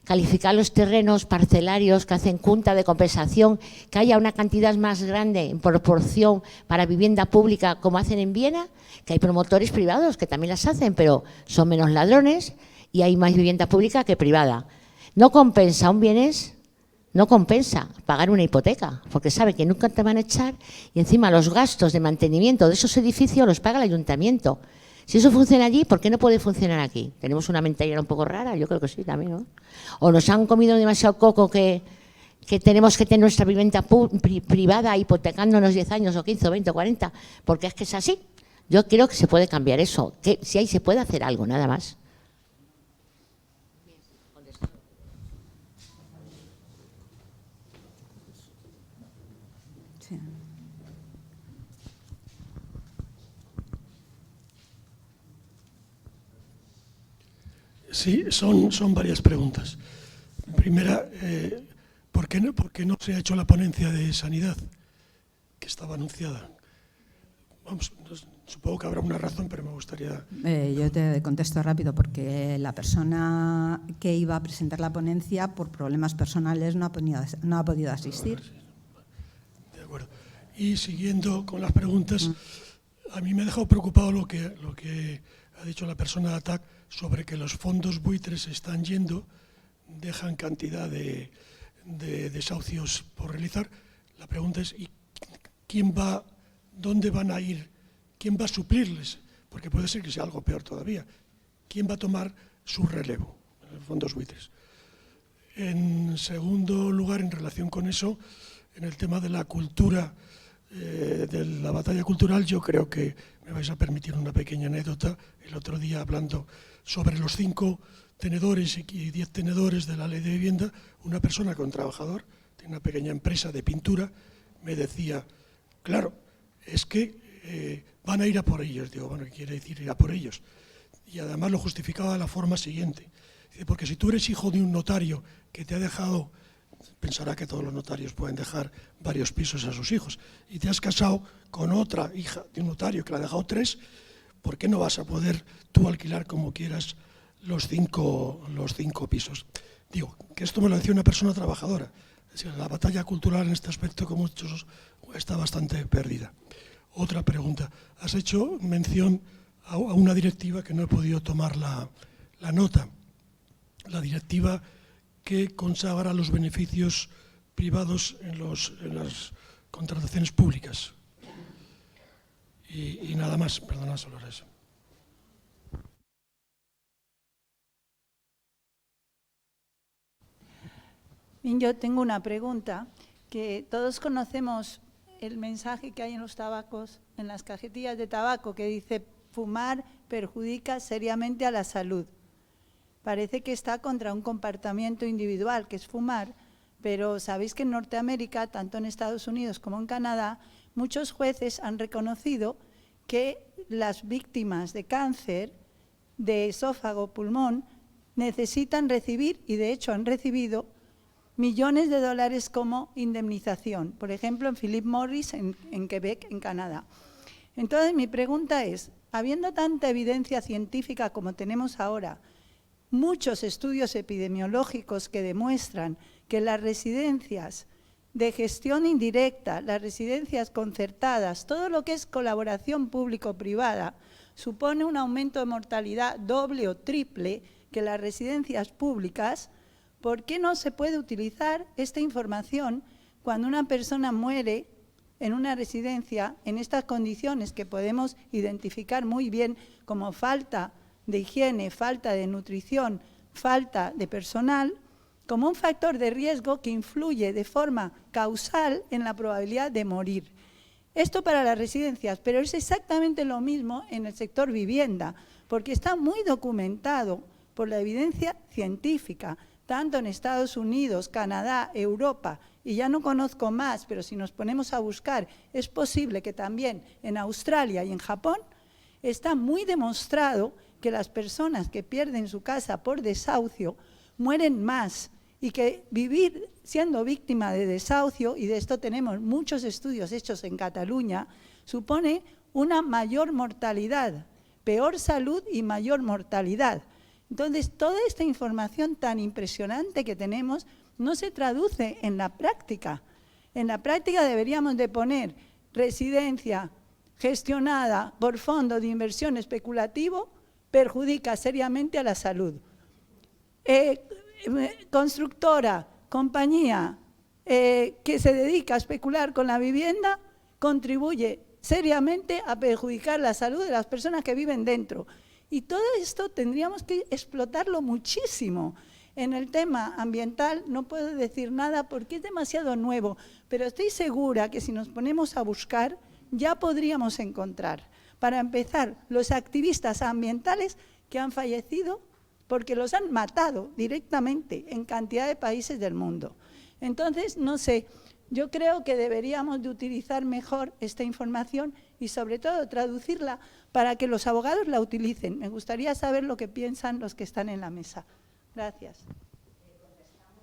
calificar los terrenos parcelarios, que hacen junta de compensación, que haya una cantidad más grande en proporción para vivienda pública, como hacen en Viena, que hay promotores privados que también las hacen, pero son menos ladrones y hay más vivienda pública que privada. No compensa un bienes. No compensa pagar una hipoteca, porque sabe que nunca te van a echar, y encima los gastos de mantenimiento de esos edificios los paga el ayuntamiento. Si eso funciona allí, ¿por qué no puede funcionar aquí? Tenemos una mentalidad un poco rara, yo creo que sí también, ¿no? O nos han comido demasiado coco que tenemos que tener nuestra vivienda privada hipotecándonos 10 años o 15 o 20 o 40, porque es que es así. Yo creo que se puede cambiar eso, que si ahí se puede hacer algo, nada más. Sí, son varias preguntas. Primera, ¿por qué no se ha hecho la ponencia de sanidad que estaba anunciada? Vamos, supongo que habrá una razón, pero me gustaría... Yo te contesto rápido, porque la persona que iba a presentar la ponencia, por problemas personales, no ha podido asistir. De acuerdo. Y siguiendo con las preguntas, a mí me ha dejado preocupado lo que ha dicho la persona de ATAC sobre que los fondos buitres están yendo, dejan cantidad de desahucios por realizar. La pregunta es, ¿y dónde van a ir? ¿Quién va a suplirles? Porque puede ser que sea algo peor todavía. ¿Quién va a tomar su relevo en los fondos buitres? En segundo lugar, en relación con eso, en el tema de la cultura, de la batalla cultural, yo creo que me vais a permitir una pequeña anécdota. El otro día, hablando sobre los 5 tenedores y 10 tenedores de la ley de vivienda, una persona con trabajador de una pequeña empresa de pintura me decía, claro, es que van a ir a por ellos. Digo, bueno, ¿qué quiere decir ir a por ellos? Y además lo justificaba de la forma siguiente. Dice, porque si tú eres hijo de un notario que te ha dejado, pensará que todos los notarios pueden dejar varios pisos a sus hijos, y te has casado con otra hija de un notario que le ha dejado 3, ¿por qué no vas a poder tú alquilar como quieras los cinco pisos? Digo, que esto me lo decía una persona trabajadora. Es decir, la batalla cultural en este aspecto, como muchos, está bastante perdida. Otra pregunta. Has hecho mención a una directiva que no he podido tomar la nota. La directiva que consagra los beneficios privados en las contrataciones públicas. Y nada más, perdona, solo era eso. Bien, yo tengo una pregunta, que todos conocemos el mensaje que hay en los tabacos, en las cajetillas de tabaco, que dice: fumar perjudica seriamente a la salud. Parece que está contra un comportamiento individual, que es fumar, pero sabéis que en Norteamérica, tanto en Estados Unidos como en Canadá, muchos jueces han reconocido que las víctimas de cáncer de esófago, pulmón, necesitan recibir, y de hecho han recibido, millones de dólares como indemnización. Por ejemplo, en Philip Morris, en Quebec, en Canadá. Entonces, mi pregunta es, habiendo tanta evidencia científica como tenemos ahora, muchos estudios epidemiológicos que demuestran que las residencias de gestión indirecta, las residencias concertadas, todo lo que es colaboración público-privada, supone un aumento de mortalidad doble o triple que las residencias públicas. ¿Por qué no se puede utilizar esta información cuando una persona muere en una residencia en estas condiciones que podemos identificar muy bien como falta de higiene, falta de nutrición, falta de personal, como un factor de riesgo que influye de forma causal en la probabilidad de morir? Esto para las residencias, pero es exactamente lo mismo en el sector vivienda, porque está muy documentado por la evidencia científica, tanto en Estados Unidos, Canadá, Europa, y ya no conozco más, pero si nos ponemos a buscar, es posible que también en Australia y en Japón, está muy demostrado que las personas que pierden su casa por desahucio mueren más, y que vivir siendo víctima de desahucio, y de esto tenemos muchos estudios hechos en Cataluña, supone una mayor mortalidad, peor salud y mayor mortalidad. Entonces, toda esta información tan impresionante que tenemos no se traduce en la práctica. En la práctica deberíamos de poner residencia gestionada por fondo de inversión especulativo perjudica seriamente a la salud. Constructora, compañía que se dedica a especular con la vivienda contribuye seriamente a perjudicar la salud de las personas que viven dentro. Y todo esto tendríamos que explotarlo muchísimo. En el tema ambiental no puedo decir nada porque es demasiado nuevo, pero estoy segura que si nos ponemos a buscar ya podríamos encontrar. Para empezar, los activistas ambientales que han fallecido porque los han matado directamente en cantidad de países del mundo. Entonces, no sé, yo creo que deberíamos de utilizar mejor esta información y sobre todo traducirla para que los abogados la utilicen. Me gustaría saber lo que piensan los que están en la mesa. Gracias.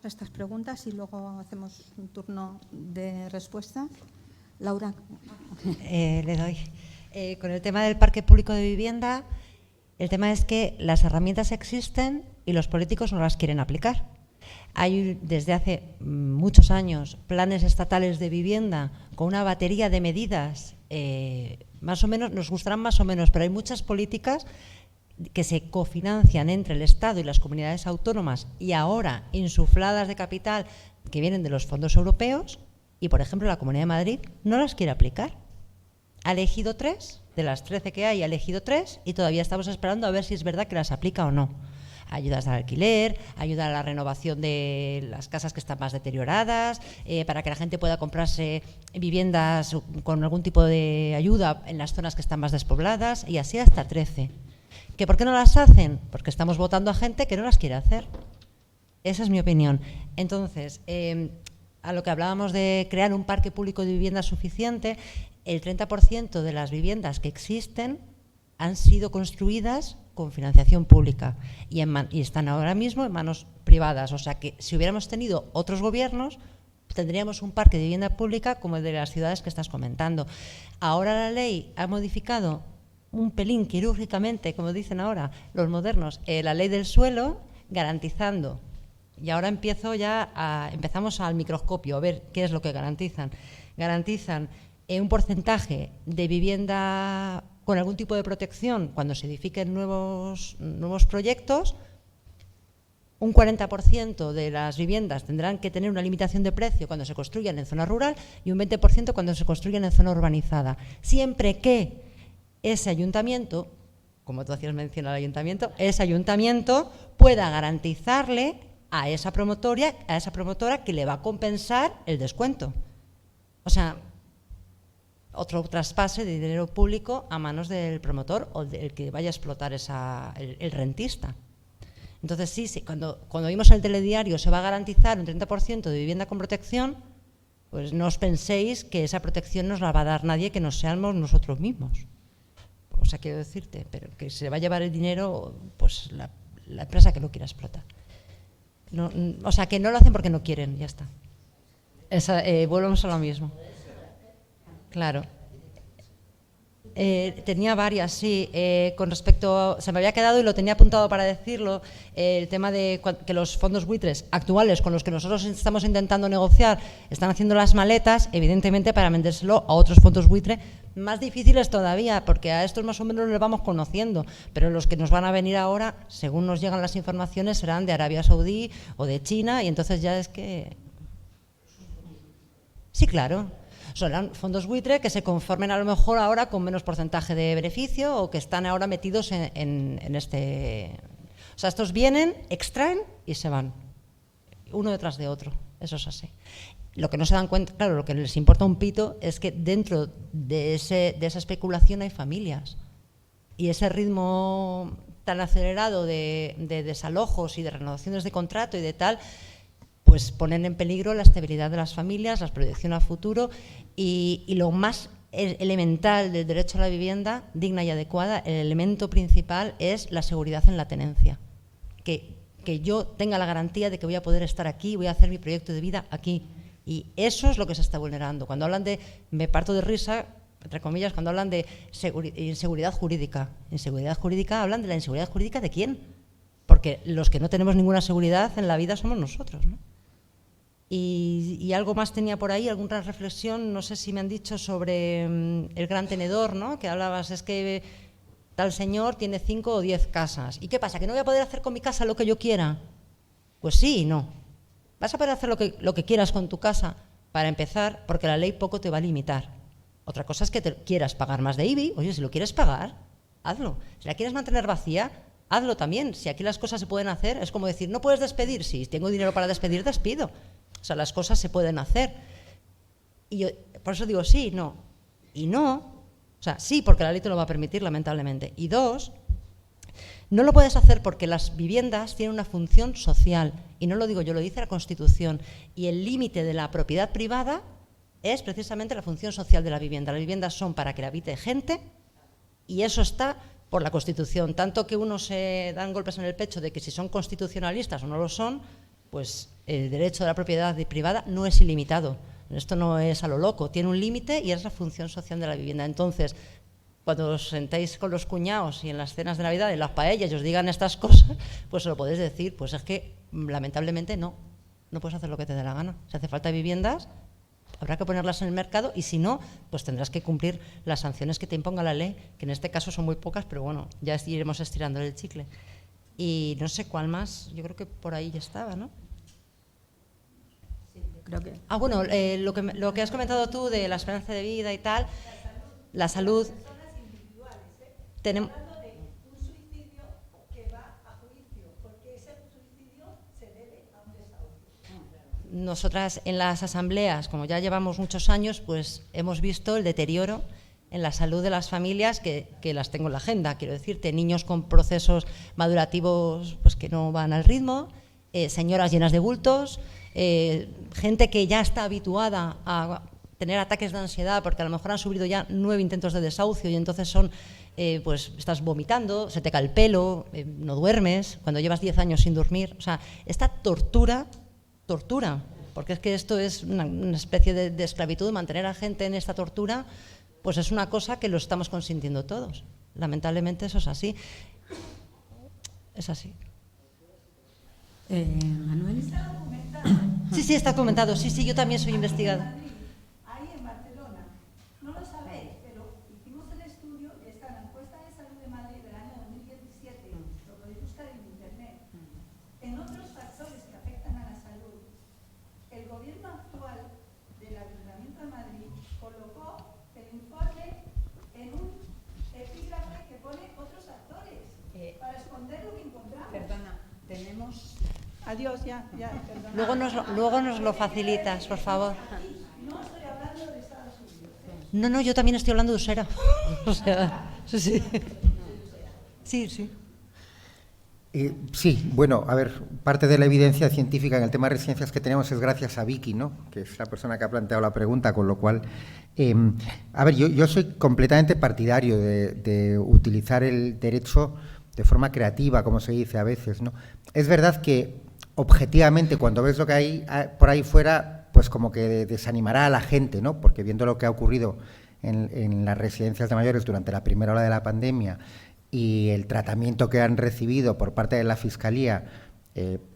Estas preguntas y luego hacemos un turno de respuesta. Laura. Le doy. Con el tema del parque público de vivienda, el tema es que las herramientas existen y los políticos no las quieren aplicar. Hay desde hace muchos años planes estatales de vivienda con una batería de medidas, más o menos, nos gustarán más o menos, pero hay muchas políticas que se cofinancian entre el Estado y las comunidades autónomas y ahora insufladas de capital que vienen de los fondos europeos y, por ejemplo, la Comunidad de Madrid no las quiere aplicar. Ha elegido 3, de las 13 que hay, ha elegido 3 y todavía estamos esperando a ver si es verdad que las aplica o no. Ayudas al alquiler, ayuda a la renovación de las casas que están más deterioradas, para que la gente pueda comprarse viviendas con algún tipo de ayuda en las zonas que están más despobladas y así hasta 13. ¿Que por qué no las hacen? Porque estamos votando a gente que no las quiere hacer. Esa es mi opinión. Entonces, a lo que hablábamos de crear un parque público de vivienda suficiente, el 30% de las viviendas que existen han sido construidas con financiación pública y están ahora mismo en manos privadas. O sea que si hubiéramos tenido otros gobiernos, tendríamos un parque de vivienda pública como el de las ciudades que estás comentando. Ahora la ley ha modificado un pelín quirúrgicamente, como dicen ahora los modernos, la ley del suelo, garantizando. Y ahora empezamos al microscopio a ver qué es lo que garantizan. Garantizan un porcentaje de vivienda con algún tipo de protección cuando se edifiquen nuevos proyectos. Un 40% de las viviendas tendrán que tener una limitación de precio cuando se construyan en zona rural y un 20% cuando se construyan en zona urbanizada. Siempre que ese ayuntamiento, como tú hacías mención al ayuntamiento, ese ayuntamiento pueda garantizarle a esa promotora que le va a compensar el descuento. O sea, otro traspase de dinero público a manos del promotor o del que vaya a explotar el rentista. Entonces, sí, cuando vimos el telediario se va a garantizar un 30% de vivienda con protección, pues no os penséis que esa protección nos la va a dar nadie que no seamos nosotros mismos. O sea, quiero decirte, pero que se va a llevar el dinero pues la empresa que lo quiera explotar. No, o sea, que no lo hacen porque no quieren, ya está. Volvemos a lo mismo. Claro. Tenía varias, sí. Con respecto, se me había quedado y lo tenía apuntado para decirlo, el tema de que los fondos buitres actuales con los que nosotros estamos intentando negociar están haciendo las maletas, evidentemente para vendérselo a otros fondos buitre más difíciles todavía, porque a estos más o menos los vamos conociendo, pero los que nos van a venir ahora, según nos llegan las informaciones, serán de Arabia Saudí o de China, y entonces ya es que... Sí, claro. Son fondos buitre que se conformen a lo mejor ahora con menos porcentaje de beneficio o que están ahora metidos en este... O sea, estos vienen, extraen y se van, uno detrás de otro, eso es así. Lo que no se dan cuenta, claro, lo que les importa un pito es que dentro de esa especulación hay familias y ese ritmo tan acelerado de desalojos y de renovaciones de contrato y de tal, pues ponen en peligro la estabilidad de las familias, la proyección a futuro y lo más elemental del derecho a la vivienda digna y adecuada, el elemento principal es la seguridad en la tenencia. Que yo tenga la garantía de que voy a poder estar aquí, voy a hacer mi proyecto de vida aquí. Y eso es lo que se está vulnerando. Cuando hablan de, me parto de risa, entre comillas, cuando hablan de inseguridad jurídica. Inseguridad jurídica, hablan de la inseguridad jurídica ¿de quién? Porque los que no tenemos ninguna seguridad en la vida somos nosotros, ¿no? Y algo más tenía por ahí, alguna reflexión, no sé si me han dicho sobre el gran tenedor, ¿no? Que hablabas, es que tal señor tiene 5 o 10 casas. ¿Y qué pasa? ¿Que no voy a poder hacer con mi casa lo que yo quiera? Pues sí y no. Vas a poder hacer lo que quieras con tu casa, para empezar, porque la ley poco te va a limitar. Otra cosa es que te quieras pagar más de IBI. Oye, si lo quieres pagar, hazlo. Si la quieres mantener vacía, hazlo también. Si aquí las cosas se pueden hacer, es como decir, no puedes despedir. Si tengo dinero para despedir, despido. O sea, las cosas se pueden hacer. Y yo, por eso digo sí, no. Y no, o sea, sí, porque la ley te lo va a permitir, lamentablemente. Y dos, no lo puedes hacer porque las viviendas tienen una función social. Y no lo digo yo, lo dice la Constitución. Y el límite de la propiedad privada es precisamente la función social de la vivienda. Las viviendas son para que la habite gente y eso está por la Constitución. Tanto que unos se dan golpes en el pecho de que si son constitucionalistas o no lo son, pues el derecho de la propiedad privada no es ilimitado. Esto no es a lo loco, tiene un límite y es la función social de la vivienda. Entonces, cuando os sentéis con los cuñados y en las cenas de Navidad, en las paellas, y os digan estas cosas, pues se lo podéis decir, pues es que lamentablemente no puedes hacer lo que te dé la gana. Si hace falta viviendas, habrá que ponerlas en el mercado y si no, pues tendrás que cumplir las sanciones que te imponga la ley, que en este caso son muy pocas, pero bueno, ya iremos estirando el chicle. Y no sé cuál más, yo creo que por ahí ya estaba, ¿no? Creo que... Ah, bueno, lo que has comentado tú de la esperanza de vida y tal, la salud. Tenemos... Nosotras en las asambleas, como ya llevamos muchos años, pues hemos visto el deterioro en la salud de las familias que las tengo en la agenda. Quiero decirte, niños con procesos madurativos pues que no van al ritmo, señoras llenas de bultos, gente que ya está habituada a tener ataques de ansiedad porque a lo mejor han sufrido ya 9 intentos de desahucio y entonces son, pues estás vomitando, se te cae el pelo, no duermes, cuando llevas 10 años sin dormir. O sea, esta tortura, porque es que esto es una especie de esclavitud, mantener a gente en esta tortura, pues es una cosa que lo estamos consintiendo todos. Lamentablemente eso es así. Es así. Manuel. Sí, está documentado. Sí, yo también soy investigadora. Ahí en Barcelona, no lo sabéis, pero hicimos el estudio, está en la encuesta de salud de Madrid del año 2017, lo podéis buscar en internet. En otros factores que afectan a la salud, el gobierno actual del Ayuntamiento de Madrid colocó el informe en un epígrafe que pone otros factores para esconder lo que encontramos. Perdona, tenemos... Adiós, ya, perdona. Luego nos lo facilitas, por favor. No estoy hablando de Estados Unidos. No, yo también estoy hablando de Usera. O sea, sí. Sí. Sí, bueno, a ver, parte de la evidencia científica en el tema de residencias que tenemos es gracias a Vicky, ¿no?, que es la persona que ha planteado la pregunta, con lo cual, a ver, yo soy completamente partidario de utilizar el derecho de forma creativa, como se dice a veces, ¿no? Es verdad que, objetivamente, cuando ves lo que hay por ahí fuera, pues como que desanimará a la gente, ¿no?, porque viendo lo que ha ocurrido en las residencias de mayores durante la primera ola de la pandemia y el tratamiento que han recibido por parte de la Fiscalía,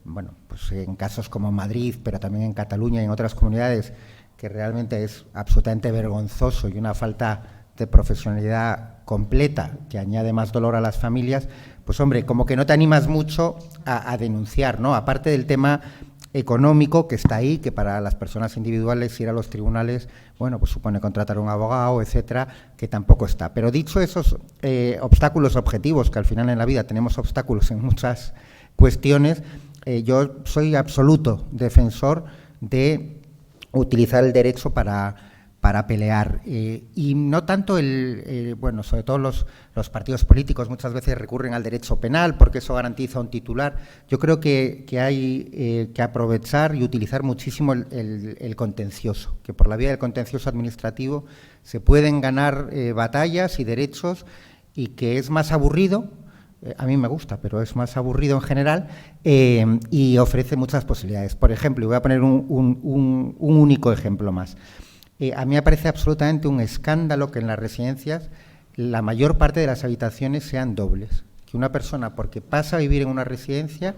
bueno, pues en casos como Madrid, pero también en Cataluña y en otras comunidades, que realmente es absolutamente vergonzoso y una falta de profesionalidad completa que añade más dolor a las familias, pues hombre, como que no te animas mucho a denunciar, ¿no? Aparte del tema económico que está ahí, que para las personas individuales ir a los tribunales, bueno, pues supone contratar un abogado, etcétera, que tampoco está. Pero dicho esos obstáculos objetivos, que al final en la vida tenemos obstáculos en muchas cuestiones, yo soy absoluto defensor de utilizar el derecho para pelear, y no tanto bueno, sobre todo los partidos políticos muchas veces recurren al derecho penal porque eso garantiza un titular. Yo creo que hay que aprovechar y utilizar muchísimo el contencioso, que por la vía del contencioso administrativo se pueden ganar batallas y derechos, y que es más aburrido. A mí me gusta, pero es más aburrido en general, y ofrece muchas posibilidades. Por ejemplo, y voy a poner un único ejemplo más. A mí me parece absolutamente un escándalo que en las residencias la mayor parte de las habitaciones sean dobles. Que una persona, porque pasa a vivir en una residencia,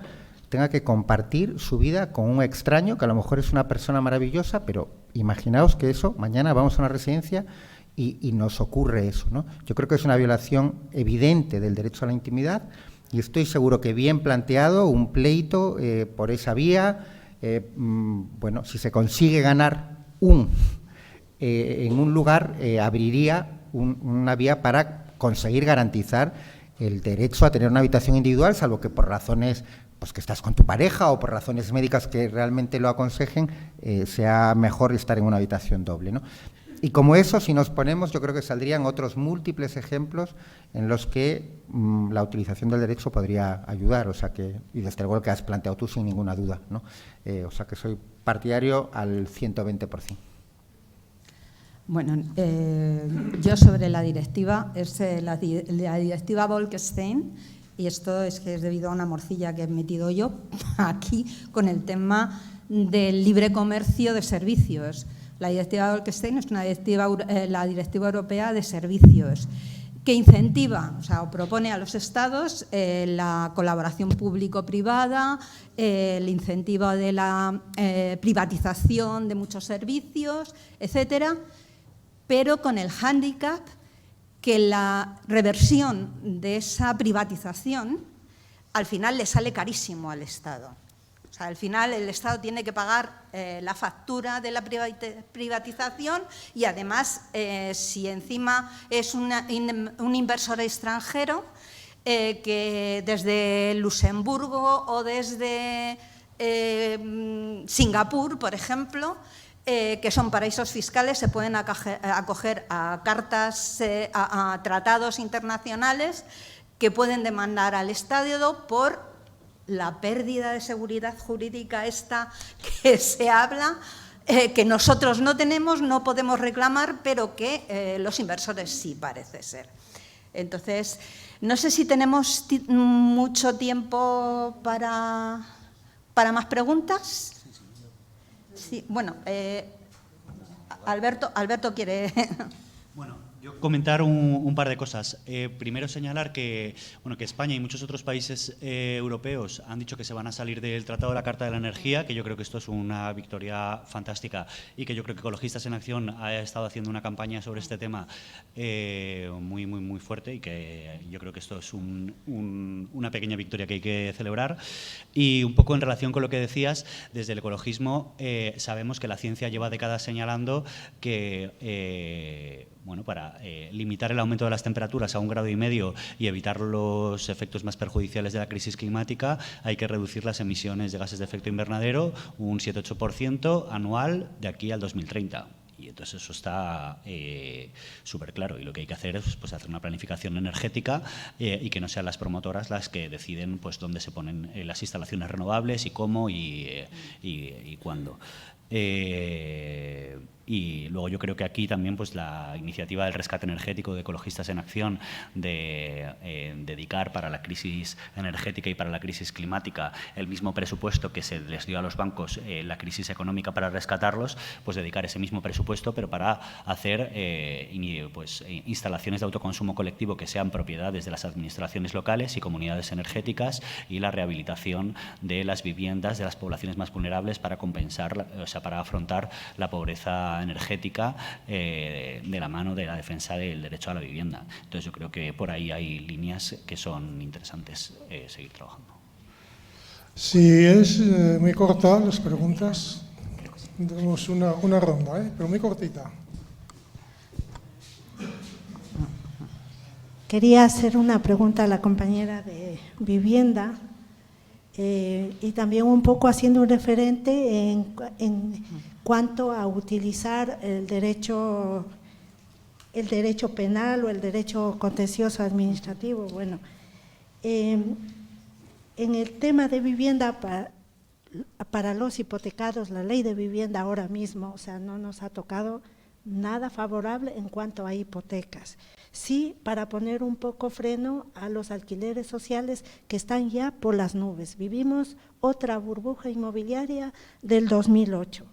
tenga que compartir su vida con un extraño, que a lo mejor es una persona maravillosa, pero imaginaos que eso, mañana vamos a una residencia y nos ocurre eso, ¿no? Yo creo que es una violación evidente del derecho a la intimidad, y estoy seguro que bien planteado un pleito por esa vía, bueno, si se consigue ganar en un lugar, abriría una vía para conseguir garantizar el derecho a tener una habitación individual, salvo que por razones, pues que estás con tu pareja o por razones médicas que realmente lo aconsejen, sea mejor estar en una habitación doble, ¿no? Y como eso, si nos ponemos, yo creo que saldrían otros múltiples ejemplos en los que la utilización del derecho podría ayudar, o sea que, y desde luego el que has planteado tú sin ninguna duda, ¿no? O sea que soy partidario al 120%. Bueno, yo sobre la directiva, es la directiva Bolkestein, y esto es que es debido a una morcilla que he metido yo aquí con el tema del libre comercio de servicios. La directiva Bolkestein es una directiva, la directiva europea de servicios, que incentiva, o sea, o propone a los Estados la colaboración público-privada, el incentivo de la privatización de muchos servicios, etcétera, pero con el hándicap que la reversión de esa privatización al final le sale carísimo al Estado. O sea, al final el Estado tiene que pagar la factura de la privatización, y además, si encima es un inversor extranjero que desde Luxemburgo o desde Singapur, por ejemplo, que son paraísos fiscales, se pueden acoger a cartas, a tratados internacionales que pueden demandar al Estado por la pérdida de seguridad jurídica esta que se habla, que nosotros no tenemos, no podemos reclamar, pero que los inversores sí, parece ser. Entonces, no sé si tenemos mucho tiempo para más preguntas. Sí, bueno, Alberto quiere… Bueno, Yo comentar un par de cosas. Primero señalar que España y muchos otros países europeos han dicho que se van a salir del Tratado de la Carta de la Energía, que yo creo que esto es una victoria fantástica y que yo creo que Ecologistas en Acción ha estado haciendo una campaña sobre este tema muy fuerte y que yo creo que esto es una pequeña victoria que hay que celebrar. Y un poco en relación con lo que decías, desde el ecologismo sabemos que la ciencia lleva décadas señalando que para limitar el aumento de las temperaturas a 1,5 grados y evitar los efectos más perjudiciales de la crisis climática, hay que reducir las emisiones de gases de efecto invernadero un 7-8% anual de aquí al 2030. Y entonces eso está súper claro. Y lo que hay que hacer es hacer una planificación energética y que no sean las promotoras las que deciden dónde se ponen las instalaciones renovables y cómo y cuándo. Y luego yo creo que aquí también la iniciativa del rescate energético de Ecologistas en Acción de dedicar para la crisis energética y para la crisis climática el mismo presupuesto que se les dio a los bancos la crisis económica para rescatarlos, dedicar ese mismo presupuesto pero para hacer instalaciones de autoconsumo colectivo que sean propiedades de las administraciones locales y comunidades energéticas y la rehabilitación de las viviendas de las poblaciones más vulnerables para compensar, para afrontar la pobreza energética de la mano de la defensa del derecho a la vivienda. Entonces yo creo que por ahí hay líneas que son interesantes seguir trabajando. Si es muy corta las preguntas, tenemos una ronda, pero muy cortita. Quería hacer una pregunta a la compañera de vivienda y también un poco haciendo un referente en cuanto a utilizar el derecho penal o el derecho contencioso administrativo. Bueno, en el tema de vivienda para los hipotecados, la ley de vivienda ahora mismo, no nos ha tocado nada favorable en cuanto a hipotecas. Sí, para poner un poco freno a los alquileres sociales que están ya por las nubes. Vivimos otra burbuja inmobiliaria del 2008.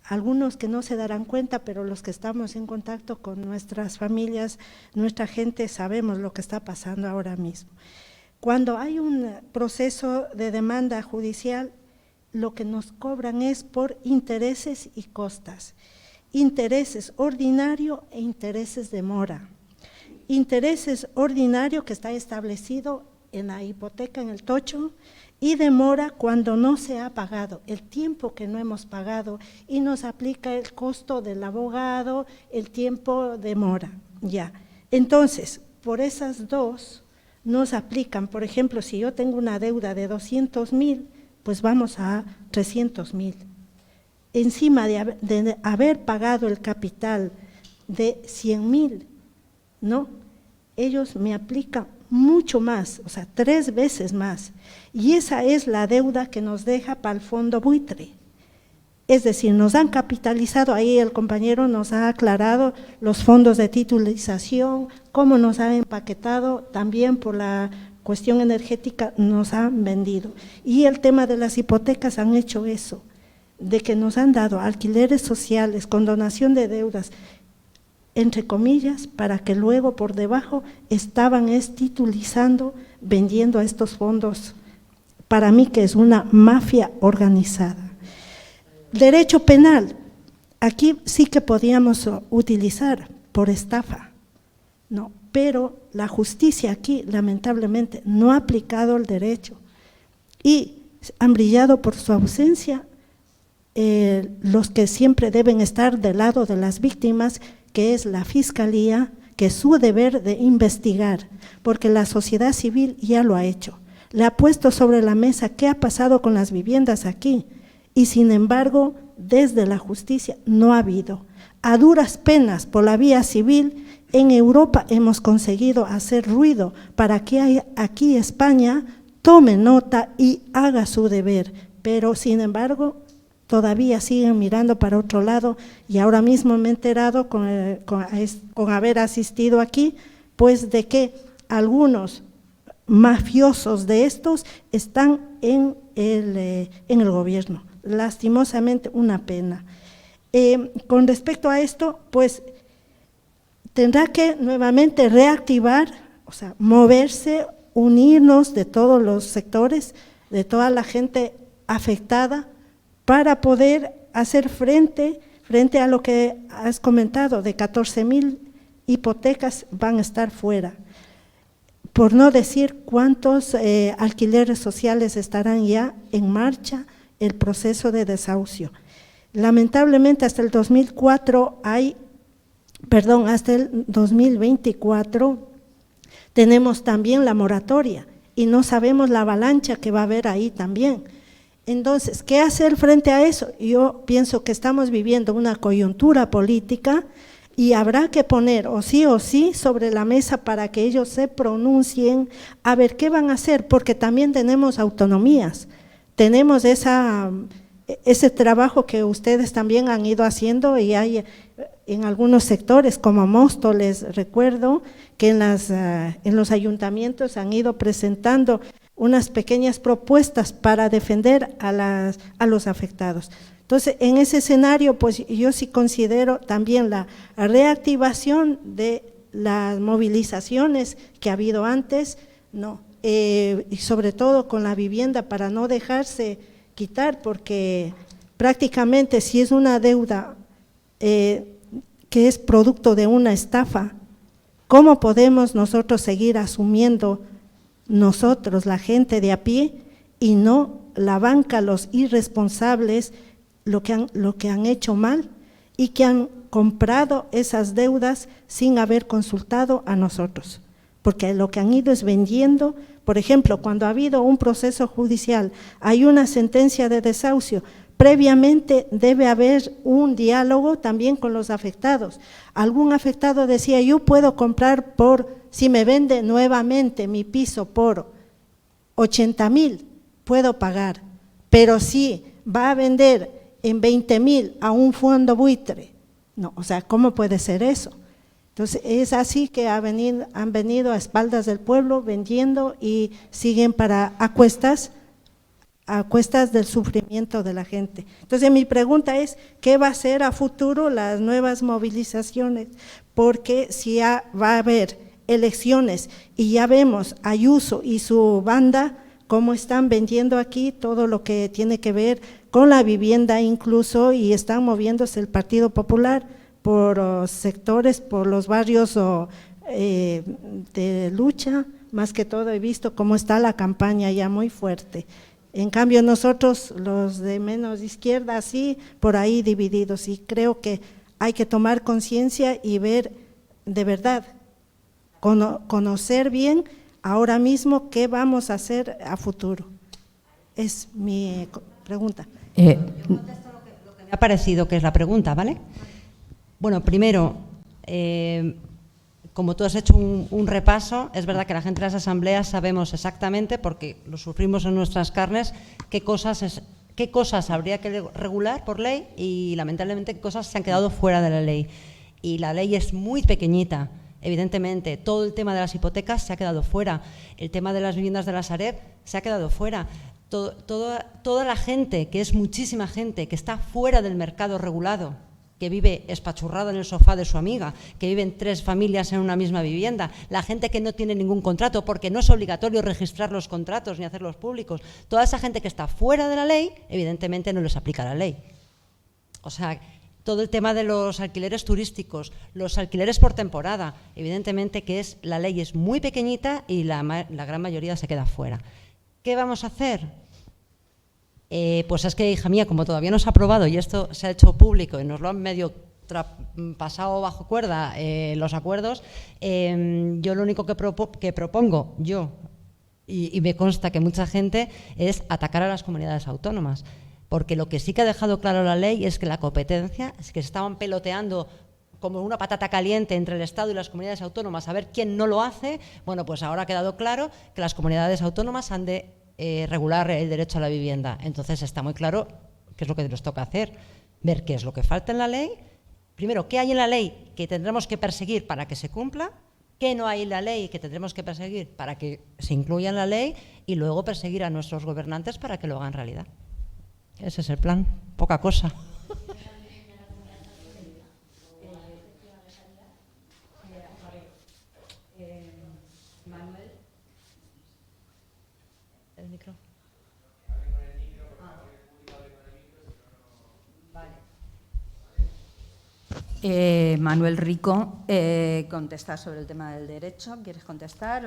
Algunos que no se darán cuenta, pero los que estamos en contacto con nuestras familias, nuestra gente, sabemos lo que está pasando ahora mismo. Cuando hay un proceso de demanda judicial, lo que nos cobran es por intereses y costas. Intereses ordinario e intereses de mora. Intereses ordinario que está establecido en la hipoteca, en el tocho, y demora cuando no se ha pagado, el tiempo que no hemos pagado y nos aplica el costo del abogado, el tiempo de mora, ya. Entonces, por esas dos nos aplican, por ejemplo, si yo tengo una deuda de 200,000, pues vamos a 300,000. Encima de haber pagado el capital de 100,000, ¿no? Ellos me aplican mucho más, 3 veces más. Y esa es la deuda que nos deja para el fondo buitre. Es decir, nos han capitalizado, ahí el compañero nos ha aclarado los fondos de titulización, cómo nos han empaquetado, también por la cuestión energética nos han vendido. Y el tema de las hipotecas han hecho eso, de que nos han dado alquileres sociales, condonación de deudas, entre comillas, para que luego por debajo estaban titulizando, vendiendo estos fondos. Para mí que es una mafia organizada. Derecho penal, aquí sí que podíamos utilizar por estafa, ¿no? Pero la justicia aquí lamentablemente no ha aplicado el derecho y han brillado por su ausencia los que siempre deben estar del lado de las víctimas, que es la Fiscalía, que es su deber de investigar, porque la sociedad civil ya lo ha hecho. Le ha puesto sobre la mesa qué ha pasado con las viviendas aquí y sin embargo desde la justicia no ha habido. A duras penas por la vía civil en Europa hemos conseguido hacer ruido para que aquí España tome nota y haga su deber, pero sin embargo todavía siguen mirando para otro lado y ahora mismo me he enterado con haber asistido aquí, pues de que algunos mafiosos de estos están en el gobierno. Lastimosamente una pena. Con respecto a esto, pues tendrá que nuevamente reactivar, o sea, moverse, unirnos de todos los sectores, de toda la gente afectada, para poder hacer frente a lo que has comentado, de 14.000 hipotecas van a estar fuera. Por no decir cuántos alquileres sociales estarán ya en marcha el proceso de desahucio. Lamentablemente hasta el 2024 tenemos también la moratoria y no sabemos la avalancha que va a haber ahí también. Entonces, ¿qué hacer frente a eso? Yo pienso que estamos viviendo una coyuntura política y habrá que poner o sí sobre la mesa para que ellos se pronuncien a ver qué van a hacer, porque también tenemos autonomías, tenemos ese trabajo que ustedes también han ido haciendo y hay en algunos sectores como Móstoles, recuerdo que en los ayuntamientos han ido presentando unas pequeñas propuestas para defender a los afectados. Entonces, en ese escenario, pues yo sí considero también la reactivación de las movilizaciones que ha habido antes, ¿no? Y sobre todo con la vivienda para no dejarse quitar, porque prácticamente si es una deuda que es producto de una estafa, ¿cómo podemos nosotros seguir asumiendo nosotros, la gente de a pie, y no la banca, los irresponsables, lo que han hecho mal y que han comprado esas deudas sin haber consultado a nosotros? Porque lo que han ido es vendiendo. Por ejemplo, cuando ha habido un proceso judicial, hay una sentencia de desahucio, previamente debe haber un diálogo también con los afectados. Algún afectado decía, yo puedo comprar si me vende nuevamente mi piso por 80.000, puedo pagar, pero si va a vender en 20.000 a un fondo buitre, no, o sea, ¿cómo puede ser eso? Entonces, es así que han venido a espaldas del pueblo vendiendo y siguen a cuestas del sufrimiento de la gente. Entonces, mi pregunta es, ¿qué va a hacer a futuro las nuevas movilizaciones? Porque si va a haber elecciones y ya vemos a Ayuso y su banda cómo están vendiendo aquí todo lo que tiene que ver con la vivienda incluso, y están moviéndose el Partido Popular por sectores, por los barrios de lucha, más que todo he visto cómo está la campaña ya muy fuerte. En cambio nosotros, los de menos izquierda, sí, por ahí divididos, y creo que hay que tomar conciencia y ver de verdad, conocer bien ahora mismo qué vamos a hacer a futuro. Es mi pregunta. Yo contesto lo que me ha parecido que es la pregunta, ¿vale? Bueno, primero, como tú has hecho un repaso, es verdad que la gente de las asambleas sabemos exactamente, porque lo sufrimos en nuestras carnes, qué cosas habría que regular por ley y lamentablemente qué cosas se han quedado fuera de la ley. Y la ley es muy pequeñita, evidentemente. Todo el tema de las hipotecas se ha quedado fuera, el tema de las viviendas de la Sareb se ha quedado fuera. Toda la gente, que es muchísima gente, que está fuera del mercado regulado, que vive espachurrada en el sofá de su amiga, que viven 3 familias en una misma vivienda, la gente que no tiene ningún contrato, porque no es obligatorio registrar los contratos ni hacerlos públicos, toda esa gente que está fuera de la ley, evidentemente no les aplica la ley. O sea, todo el tema de los alquileres turísticos, los alquileres por temporada, evidentemente que la ley es muy pequeñita y la gran mayoría se queda fuera. ¿Qué vamos a hacer? Pues es que, hija mía, como todavía no se ha aprobado y esto se ha hecho público y nos lo han medio pasado bajo cuerda los acuerdos, yo lo único que propongo, y me consta que mucha gente, es atacar a las comunidades autónomas. Porque lo que sí que ha dejado claro la ley es que la competencia, es que se estaban peloteando como una patata caliente entre el Estado y las comunidades autónomas a ver quién no lo hace. Bueno, pues ahora ha quedado claro que las comunidades autónomas han de regular el derecho a la vivienda. Entonces está muy claro qué es lo que nos toca hacer, ver qué es lo que falta en la ley, primero qué hay en la ley que tendremos que perseguir para que se cumpla, qué no hay en la ley que tendremos que perseguir para que se incluya en la ley, y luego perseguir a nuestros gobernantes para que lo hagan realidad. Ese es el plan, poca cosa. Manuel Rico contesta sobre el tema del derecho. ¿Quieres contestar?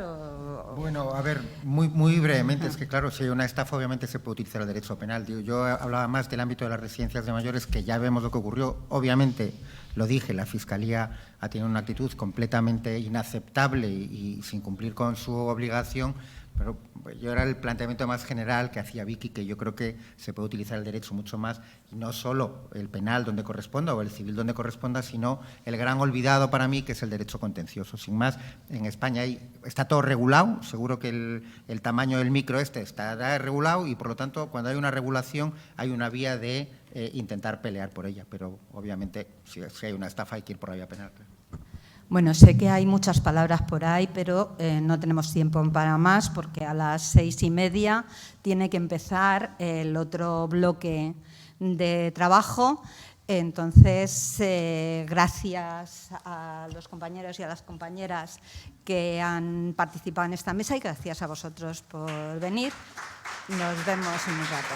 Bueno, a ver, muy brevemente, es que claro, si hay una estafa obviamente se puede utilizar el derecho penal. Yo hablaba más del ámbito de las residencias de mayores, que ya vemos lo que ocurrió. Obviamente, lo dije, la Fiscalía ha tenido una actitud completamente inaceptable y sin cumplir con su obligación, pero yo era el planteamiento más general que hacía Vicky, que yo creo que se puede utilizar el derecho mucho más, y no solo el penal donde corresponda o el civil donde corresponda, sino el gran olvidado para mí, que es el derecho contencioso. Sin más, en España está todo regulado, seguro que el tamaño del micro está regulado y, por lo tanto, cuando hay una regulación hay una vía de intentar pelear por ella, pero obviamente si hay una estafa hay que ir por la vía penal. Bueno, sé que hay muchas palabras por ahí, pero no tenemos tiempo para más porque a las 6:30 tiene que empezar el otro bloque de trabajo. Entonces, gracias a los compañeros y a las compañeras que han participado en esta mesa y gracias a vosotros por venir. Nos vemos en un rato.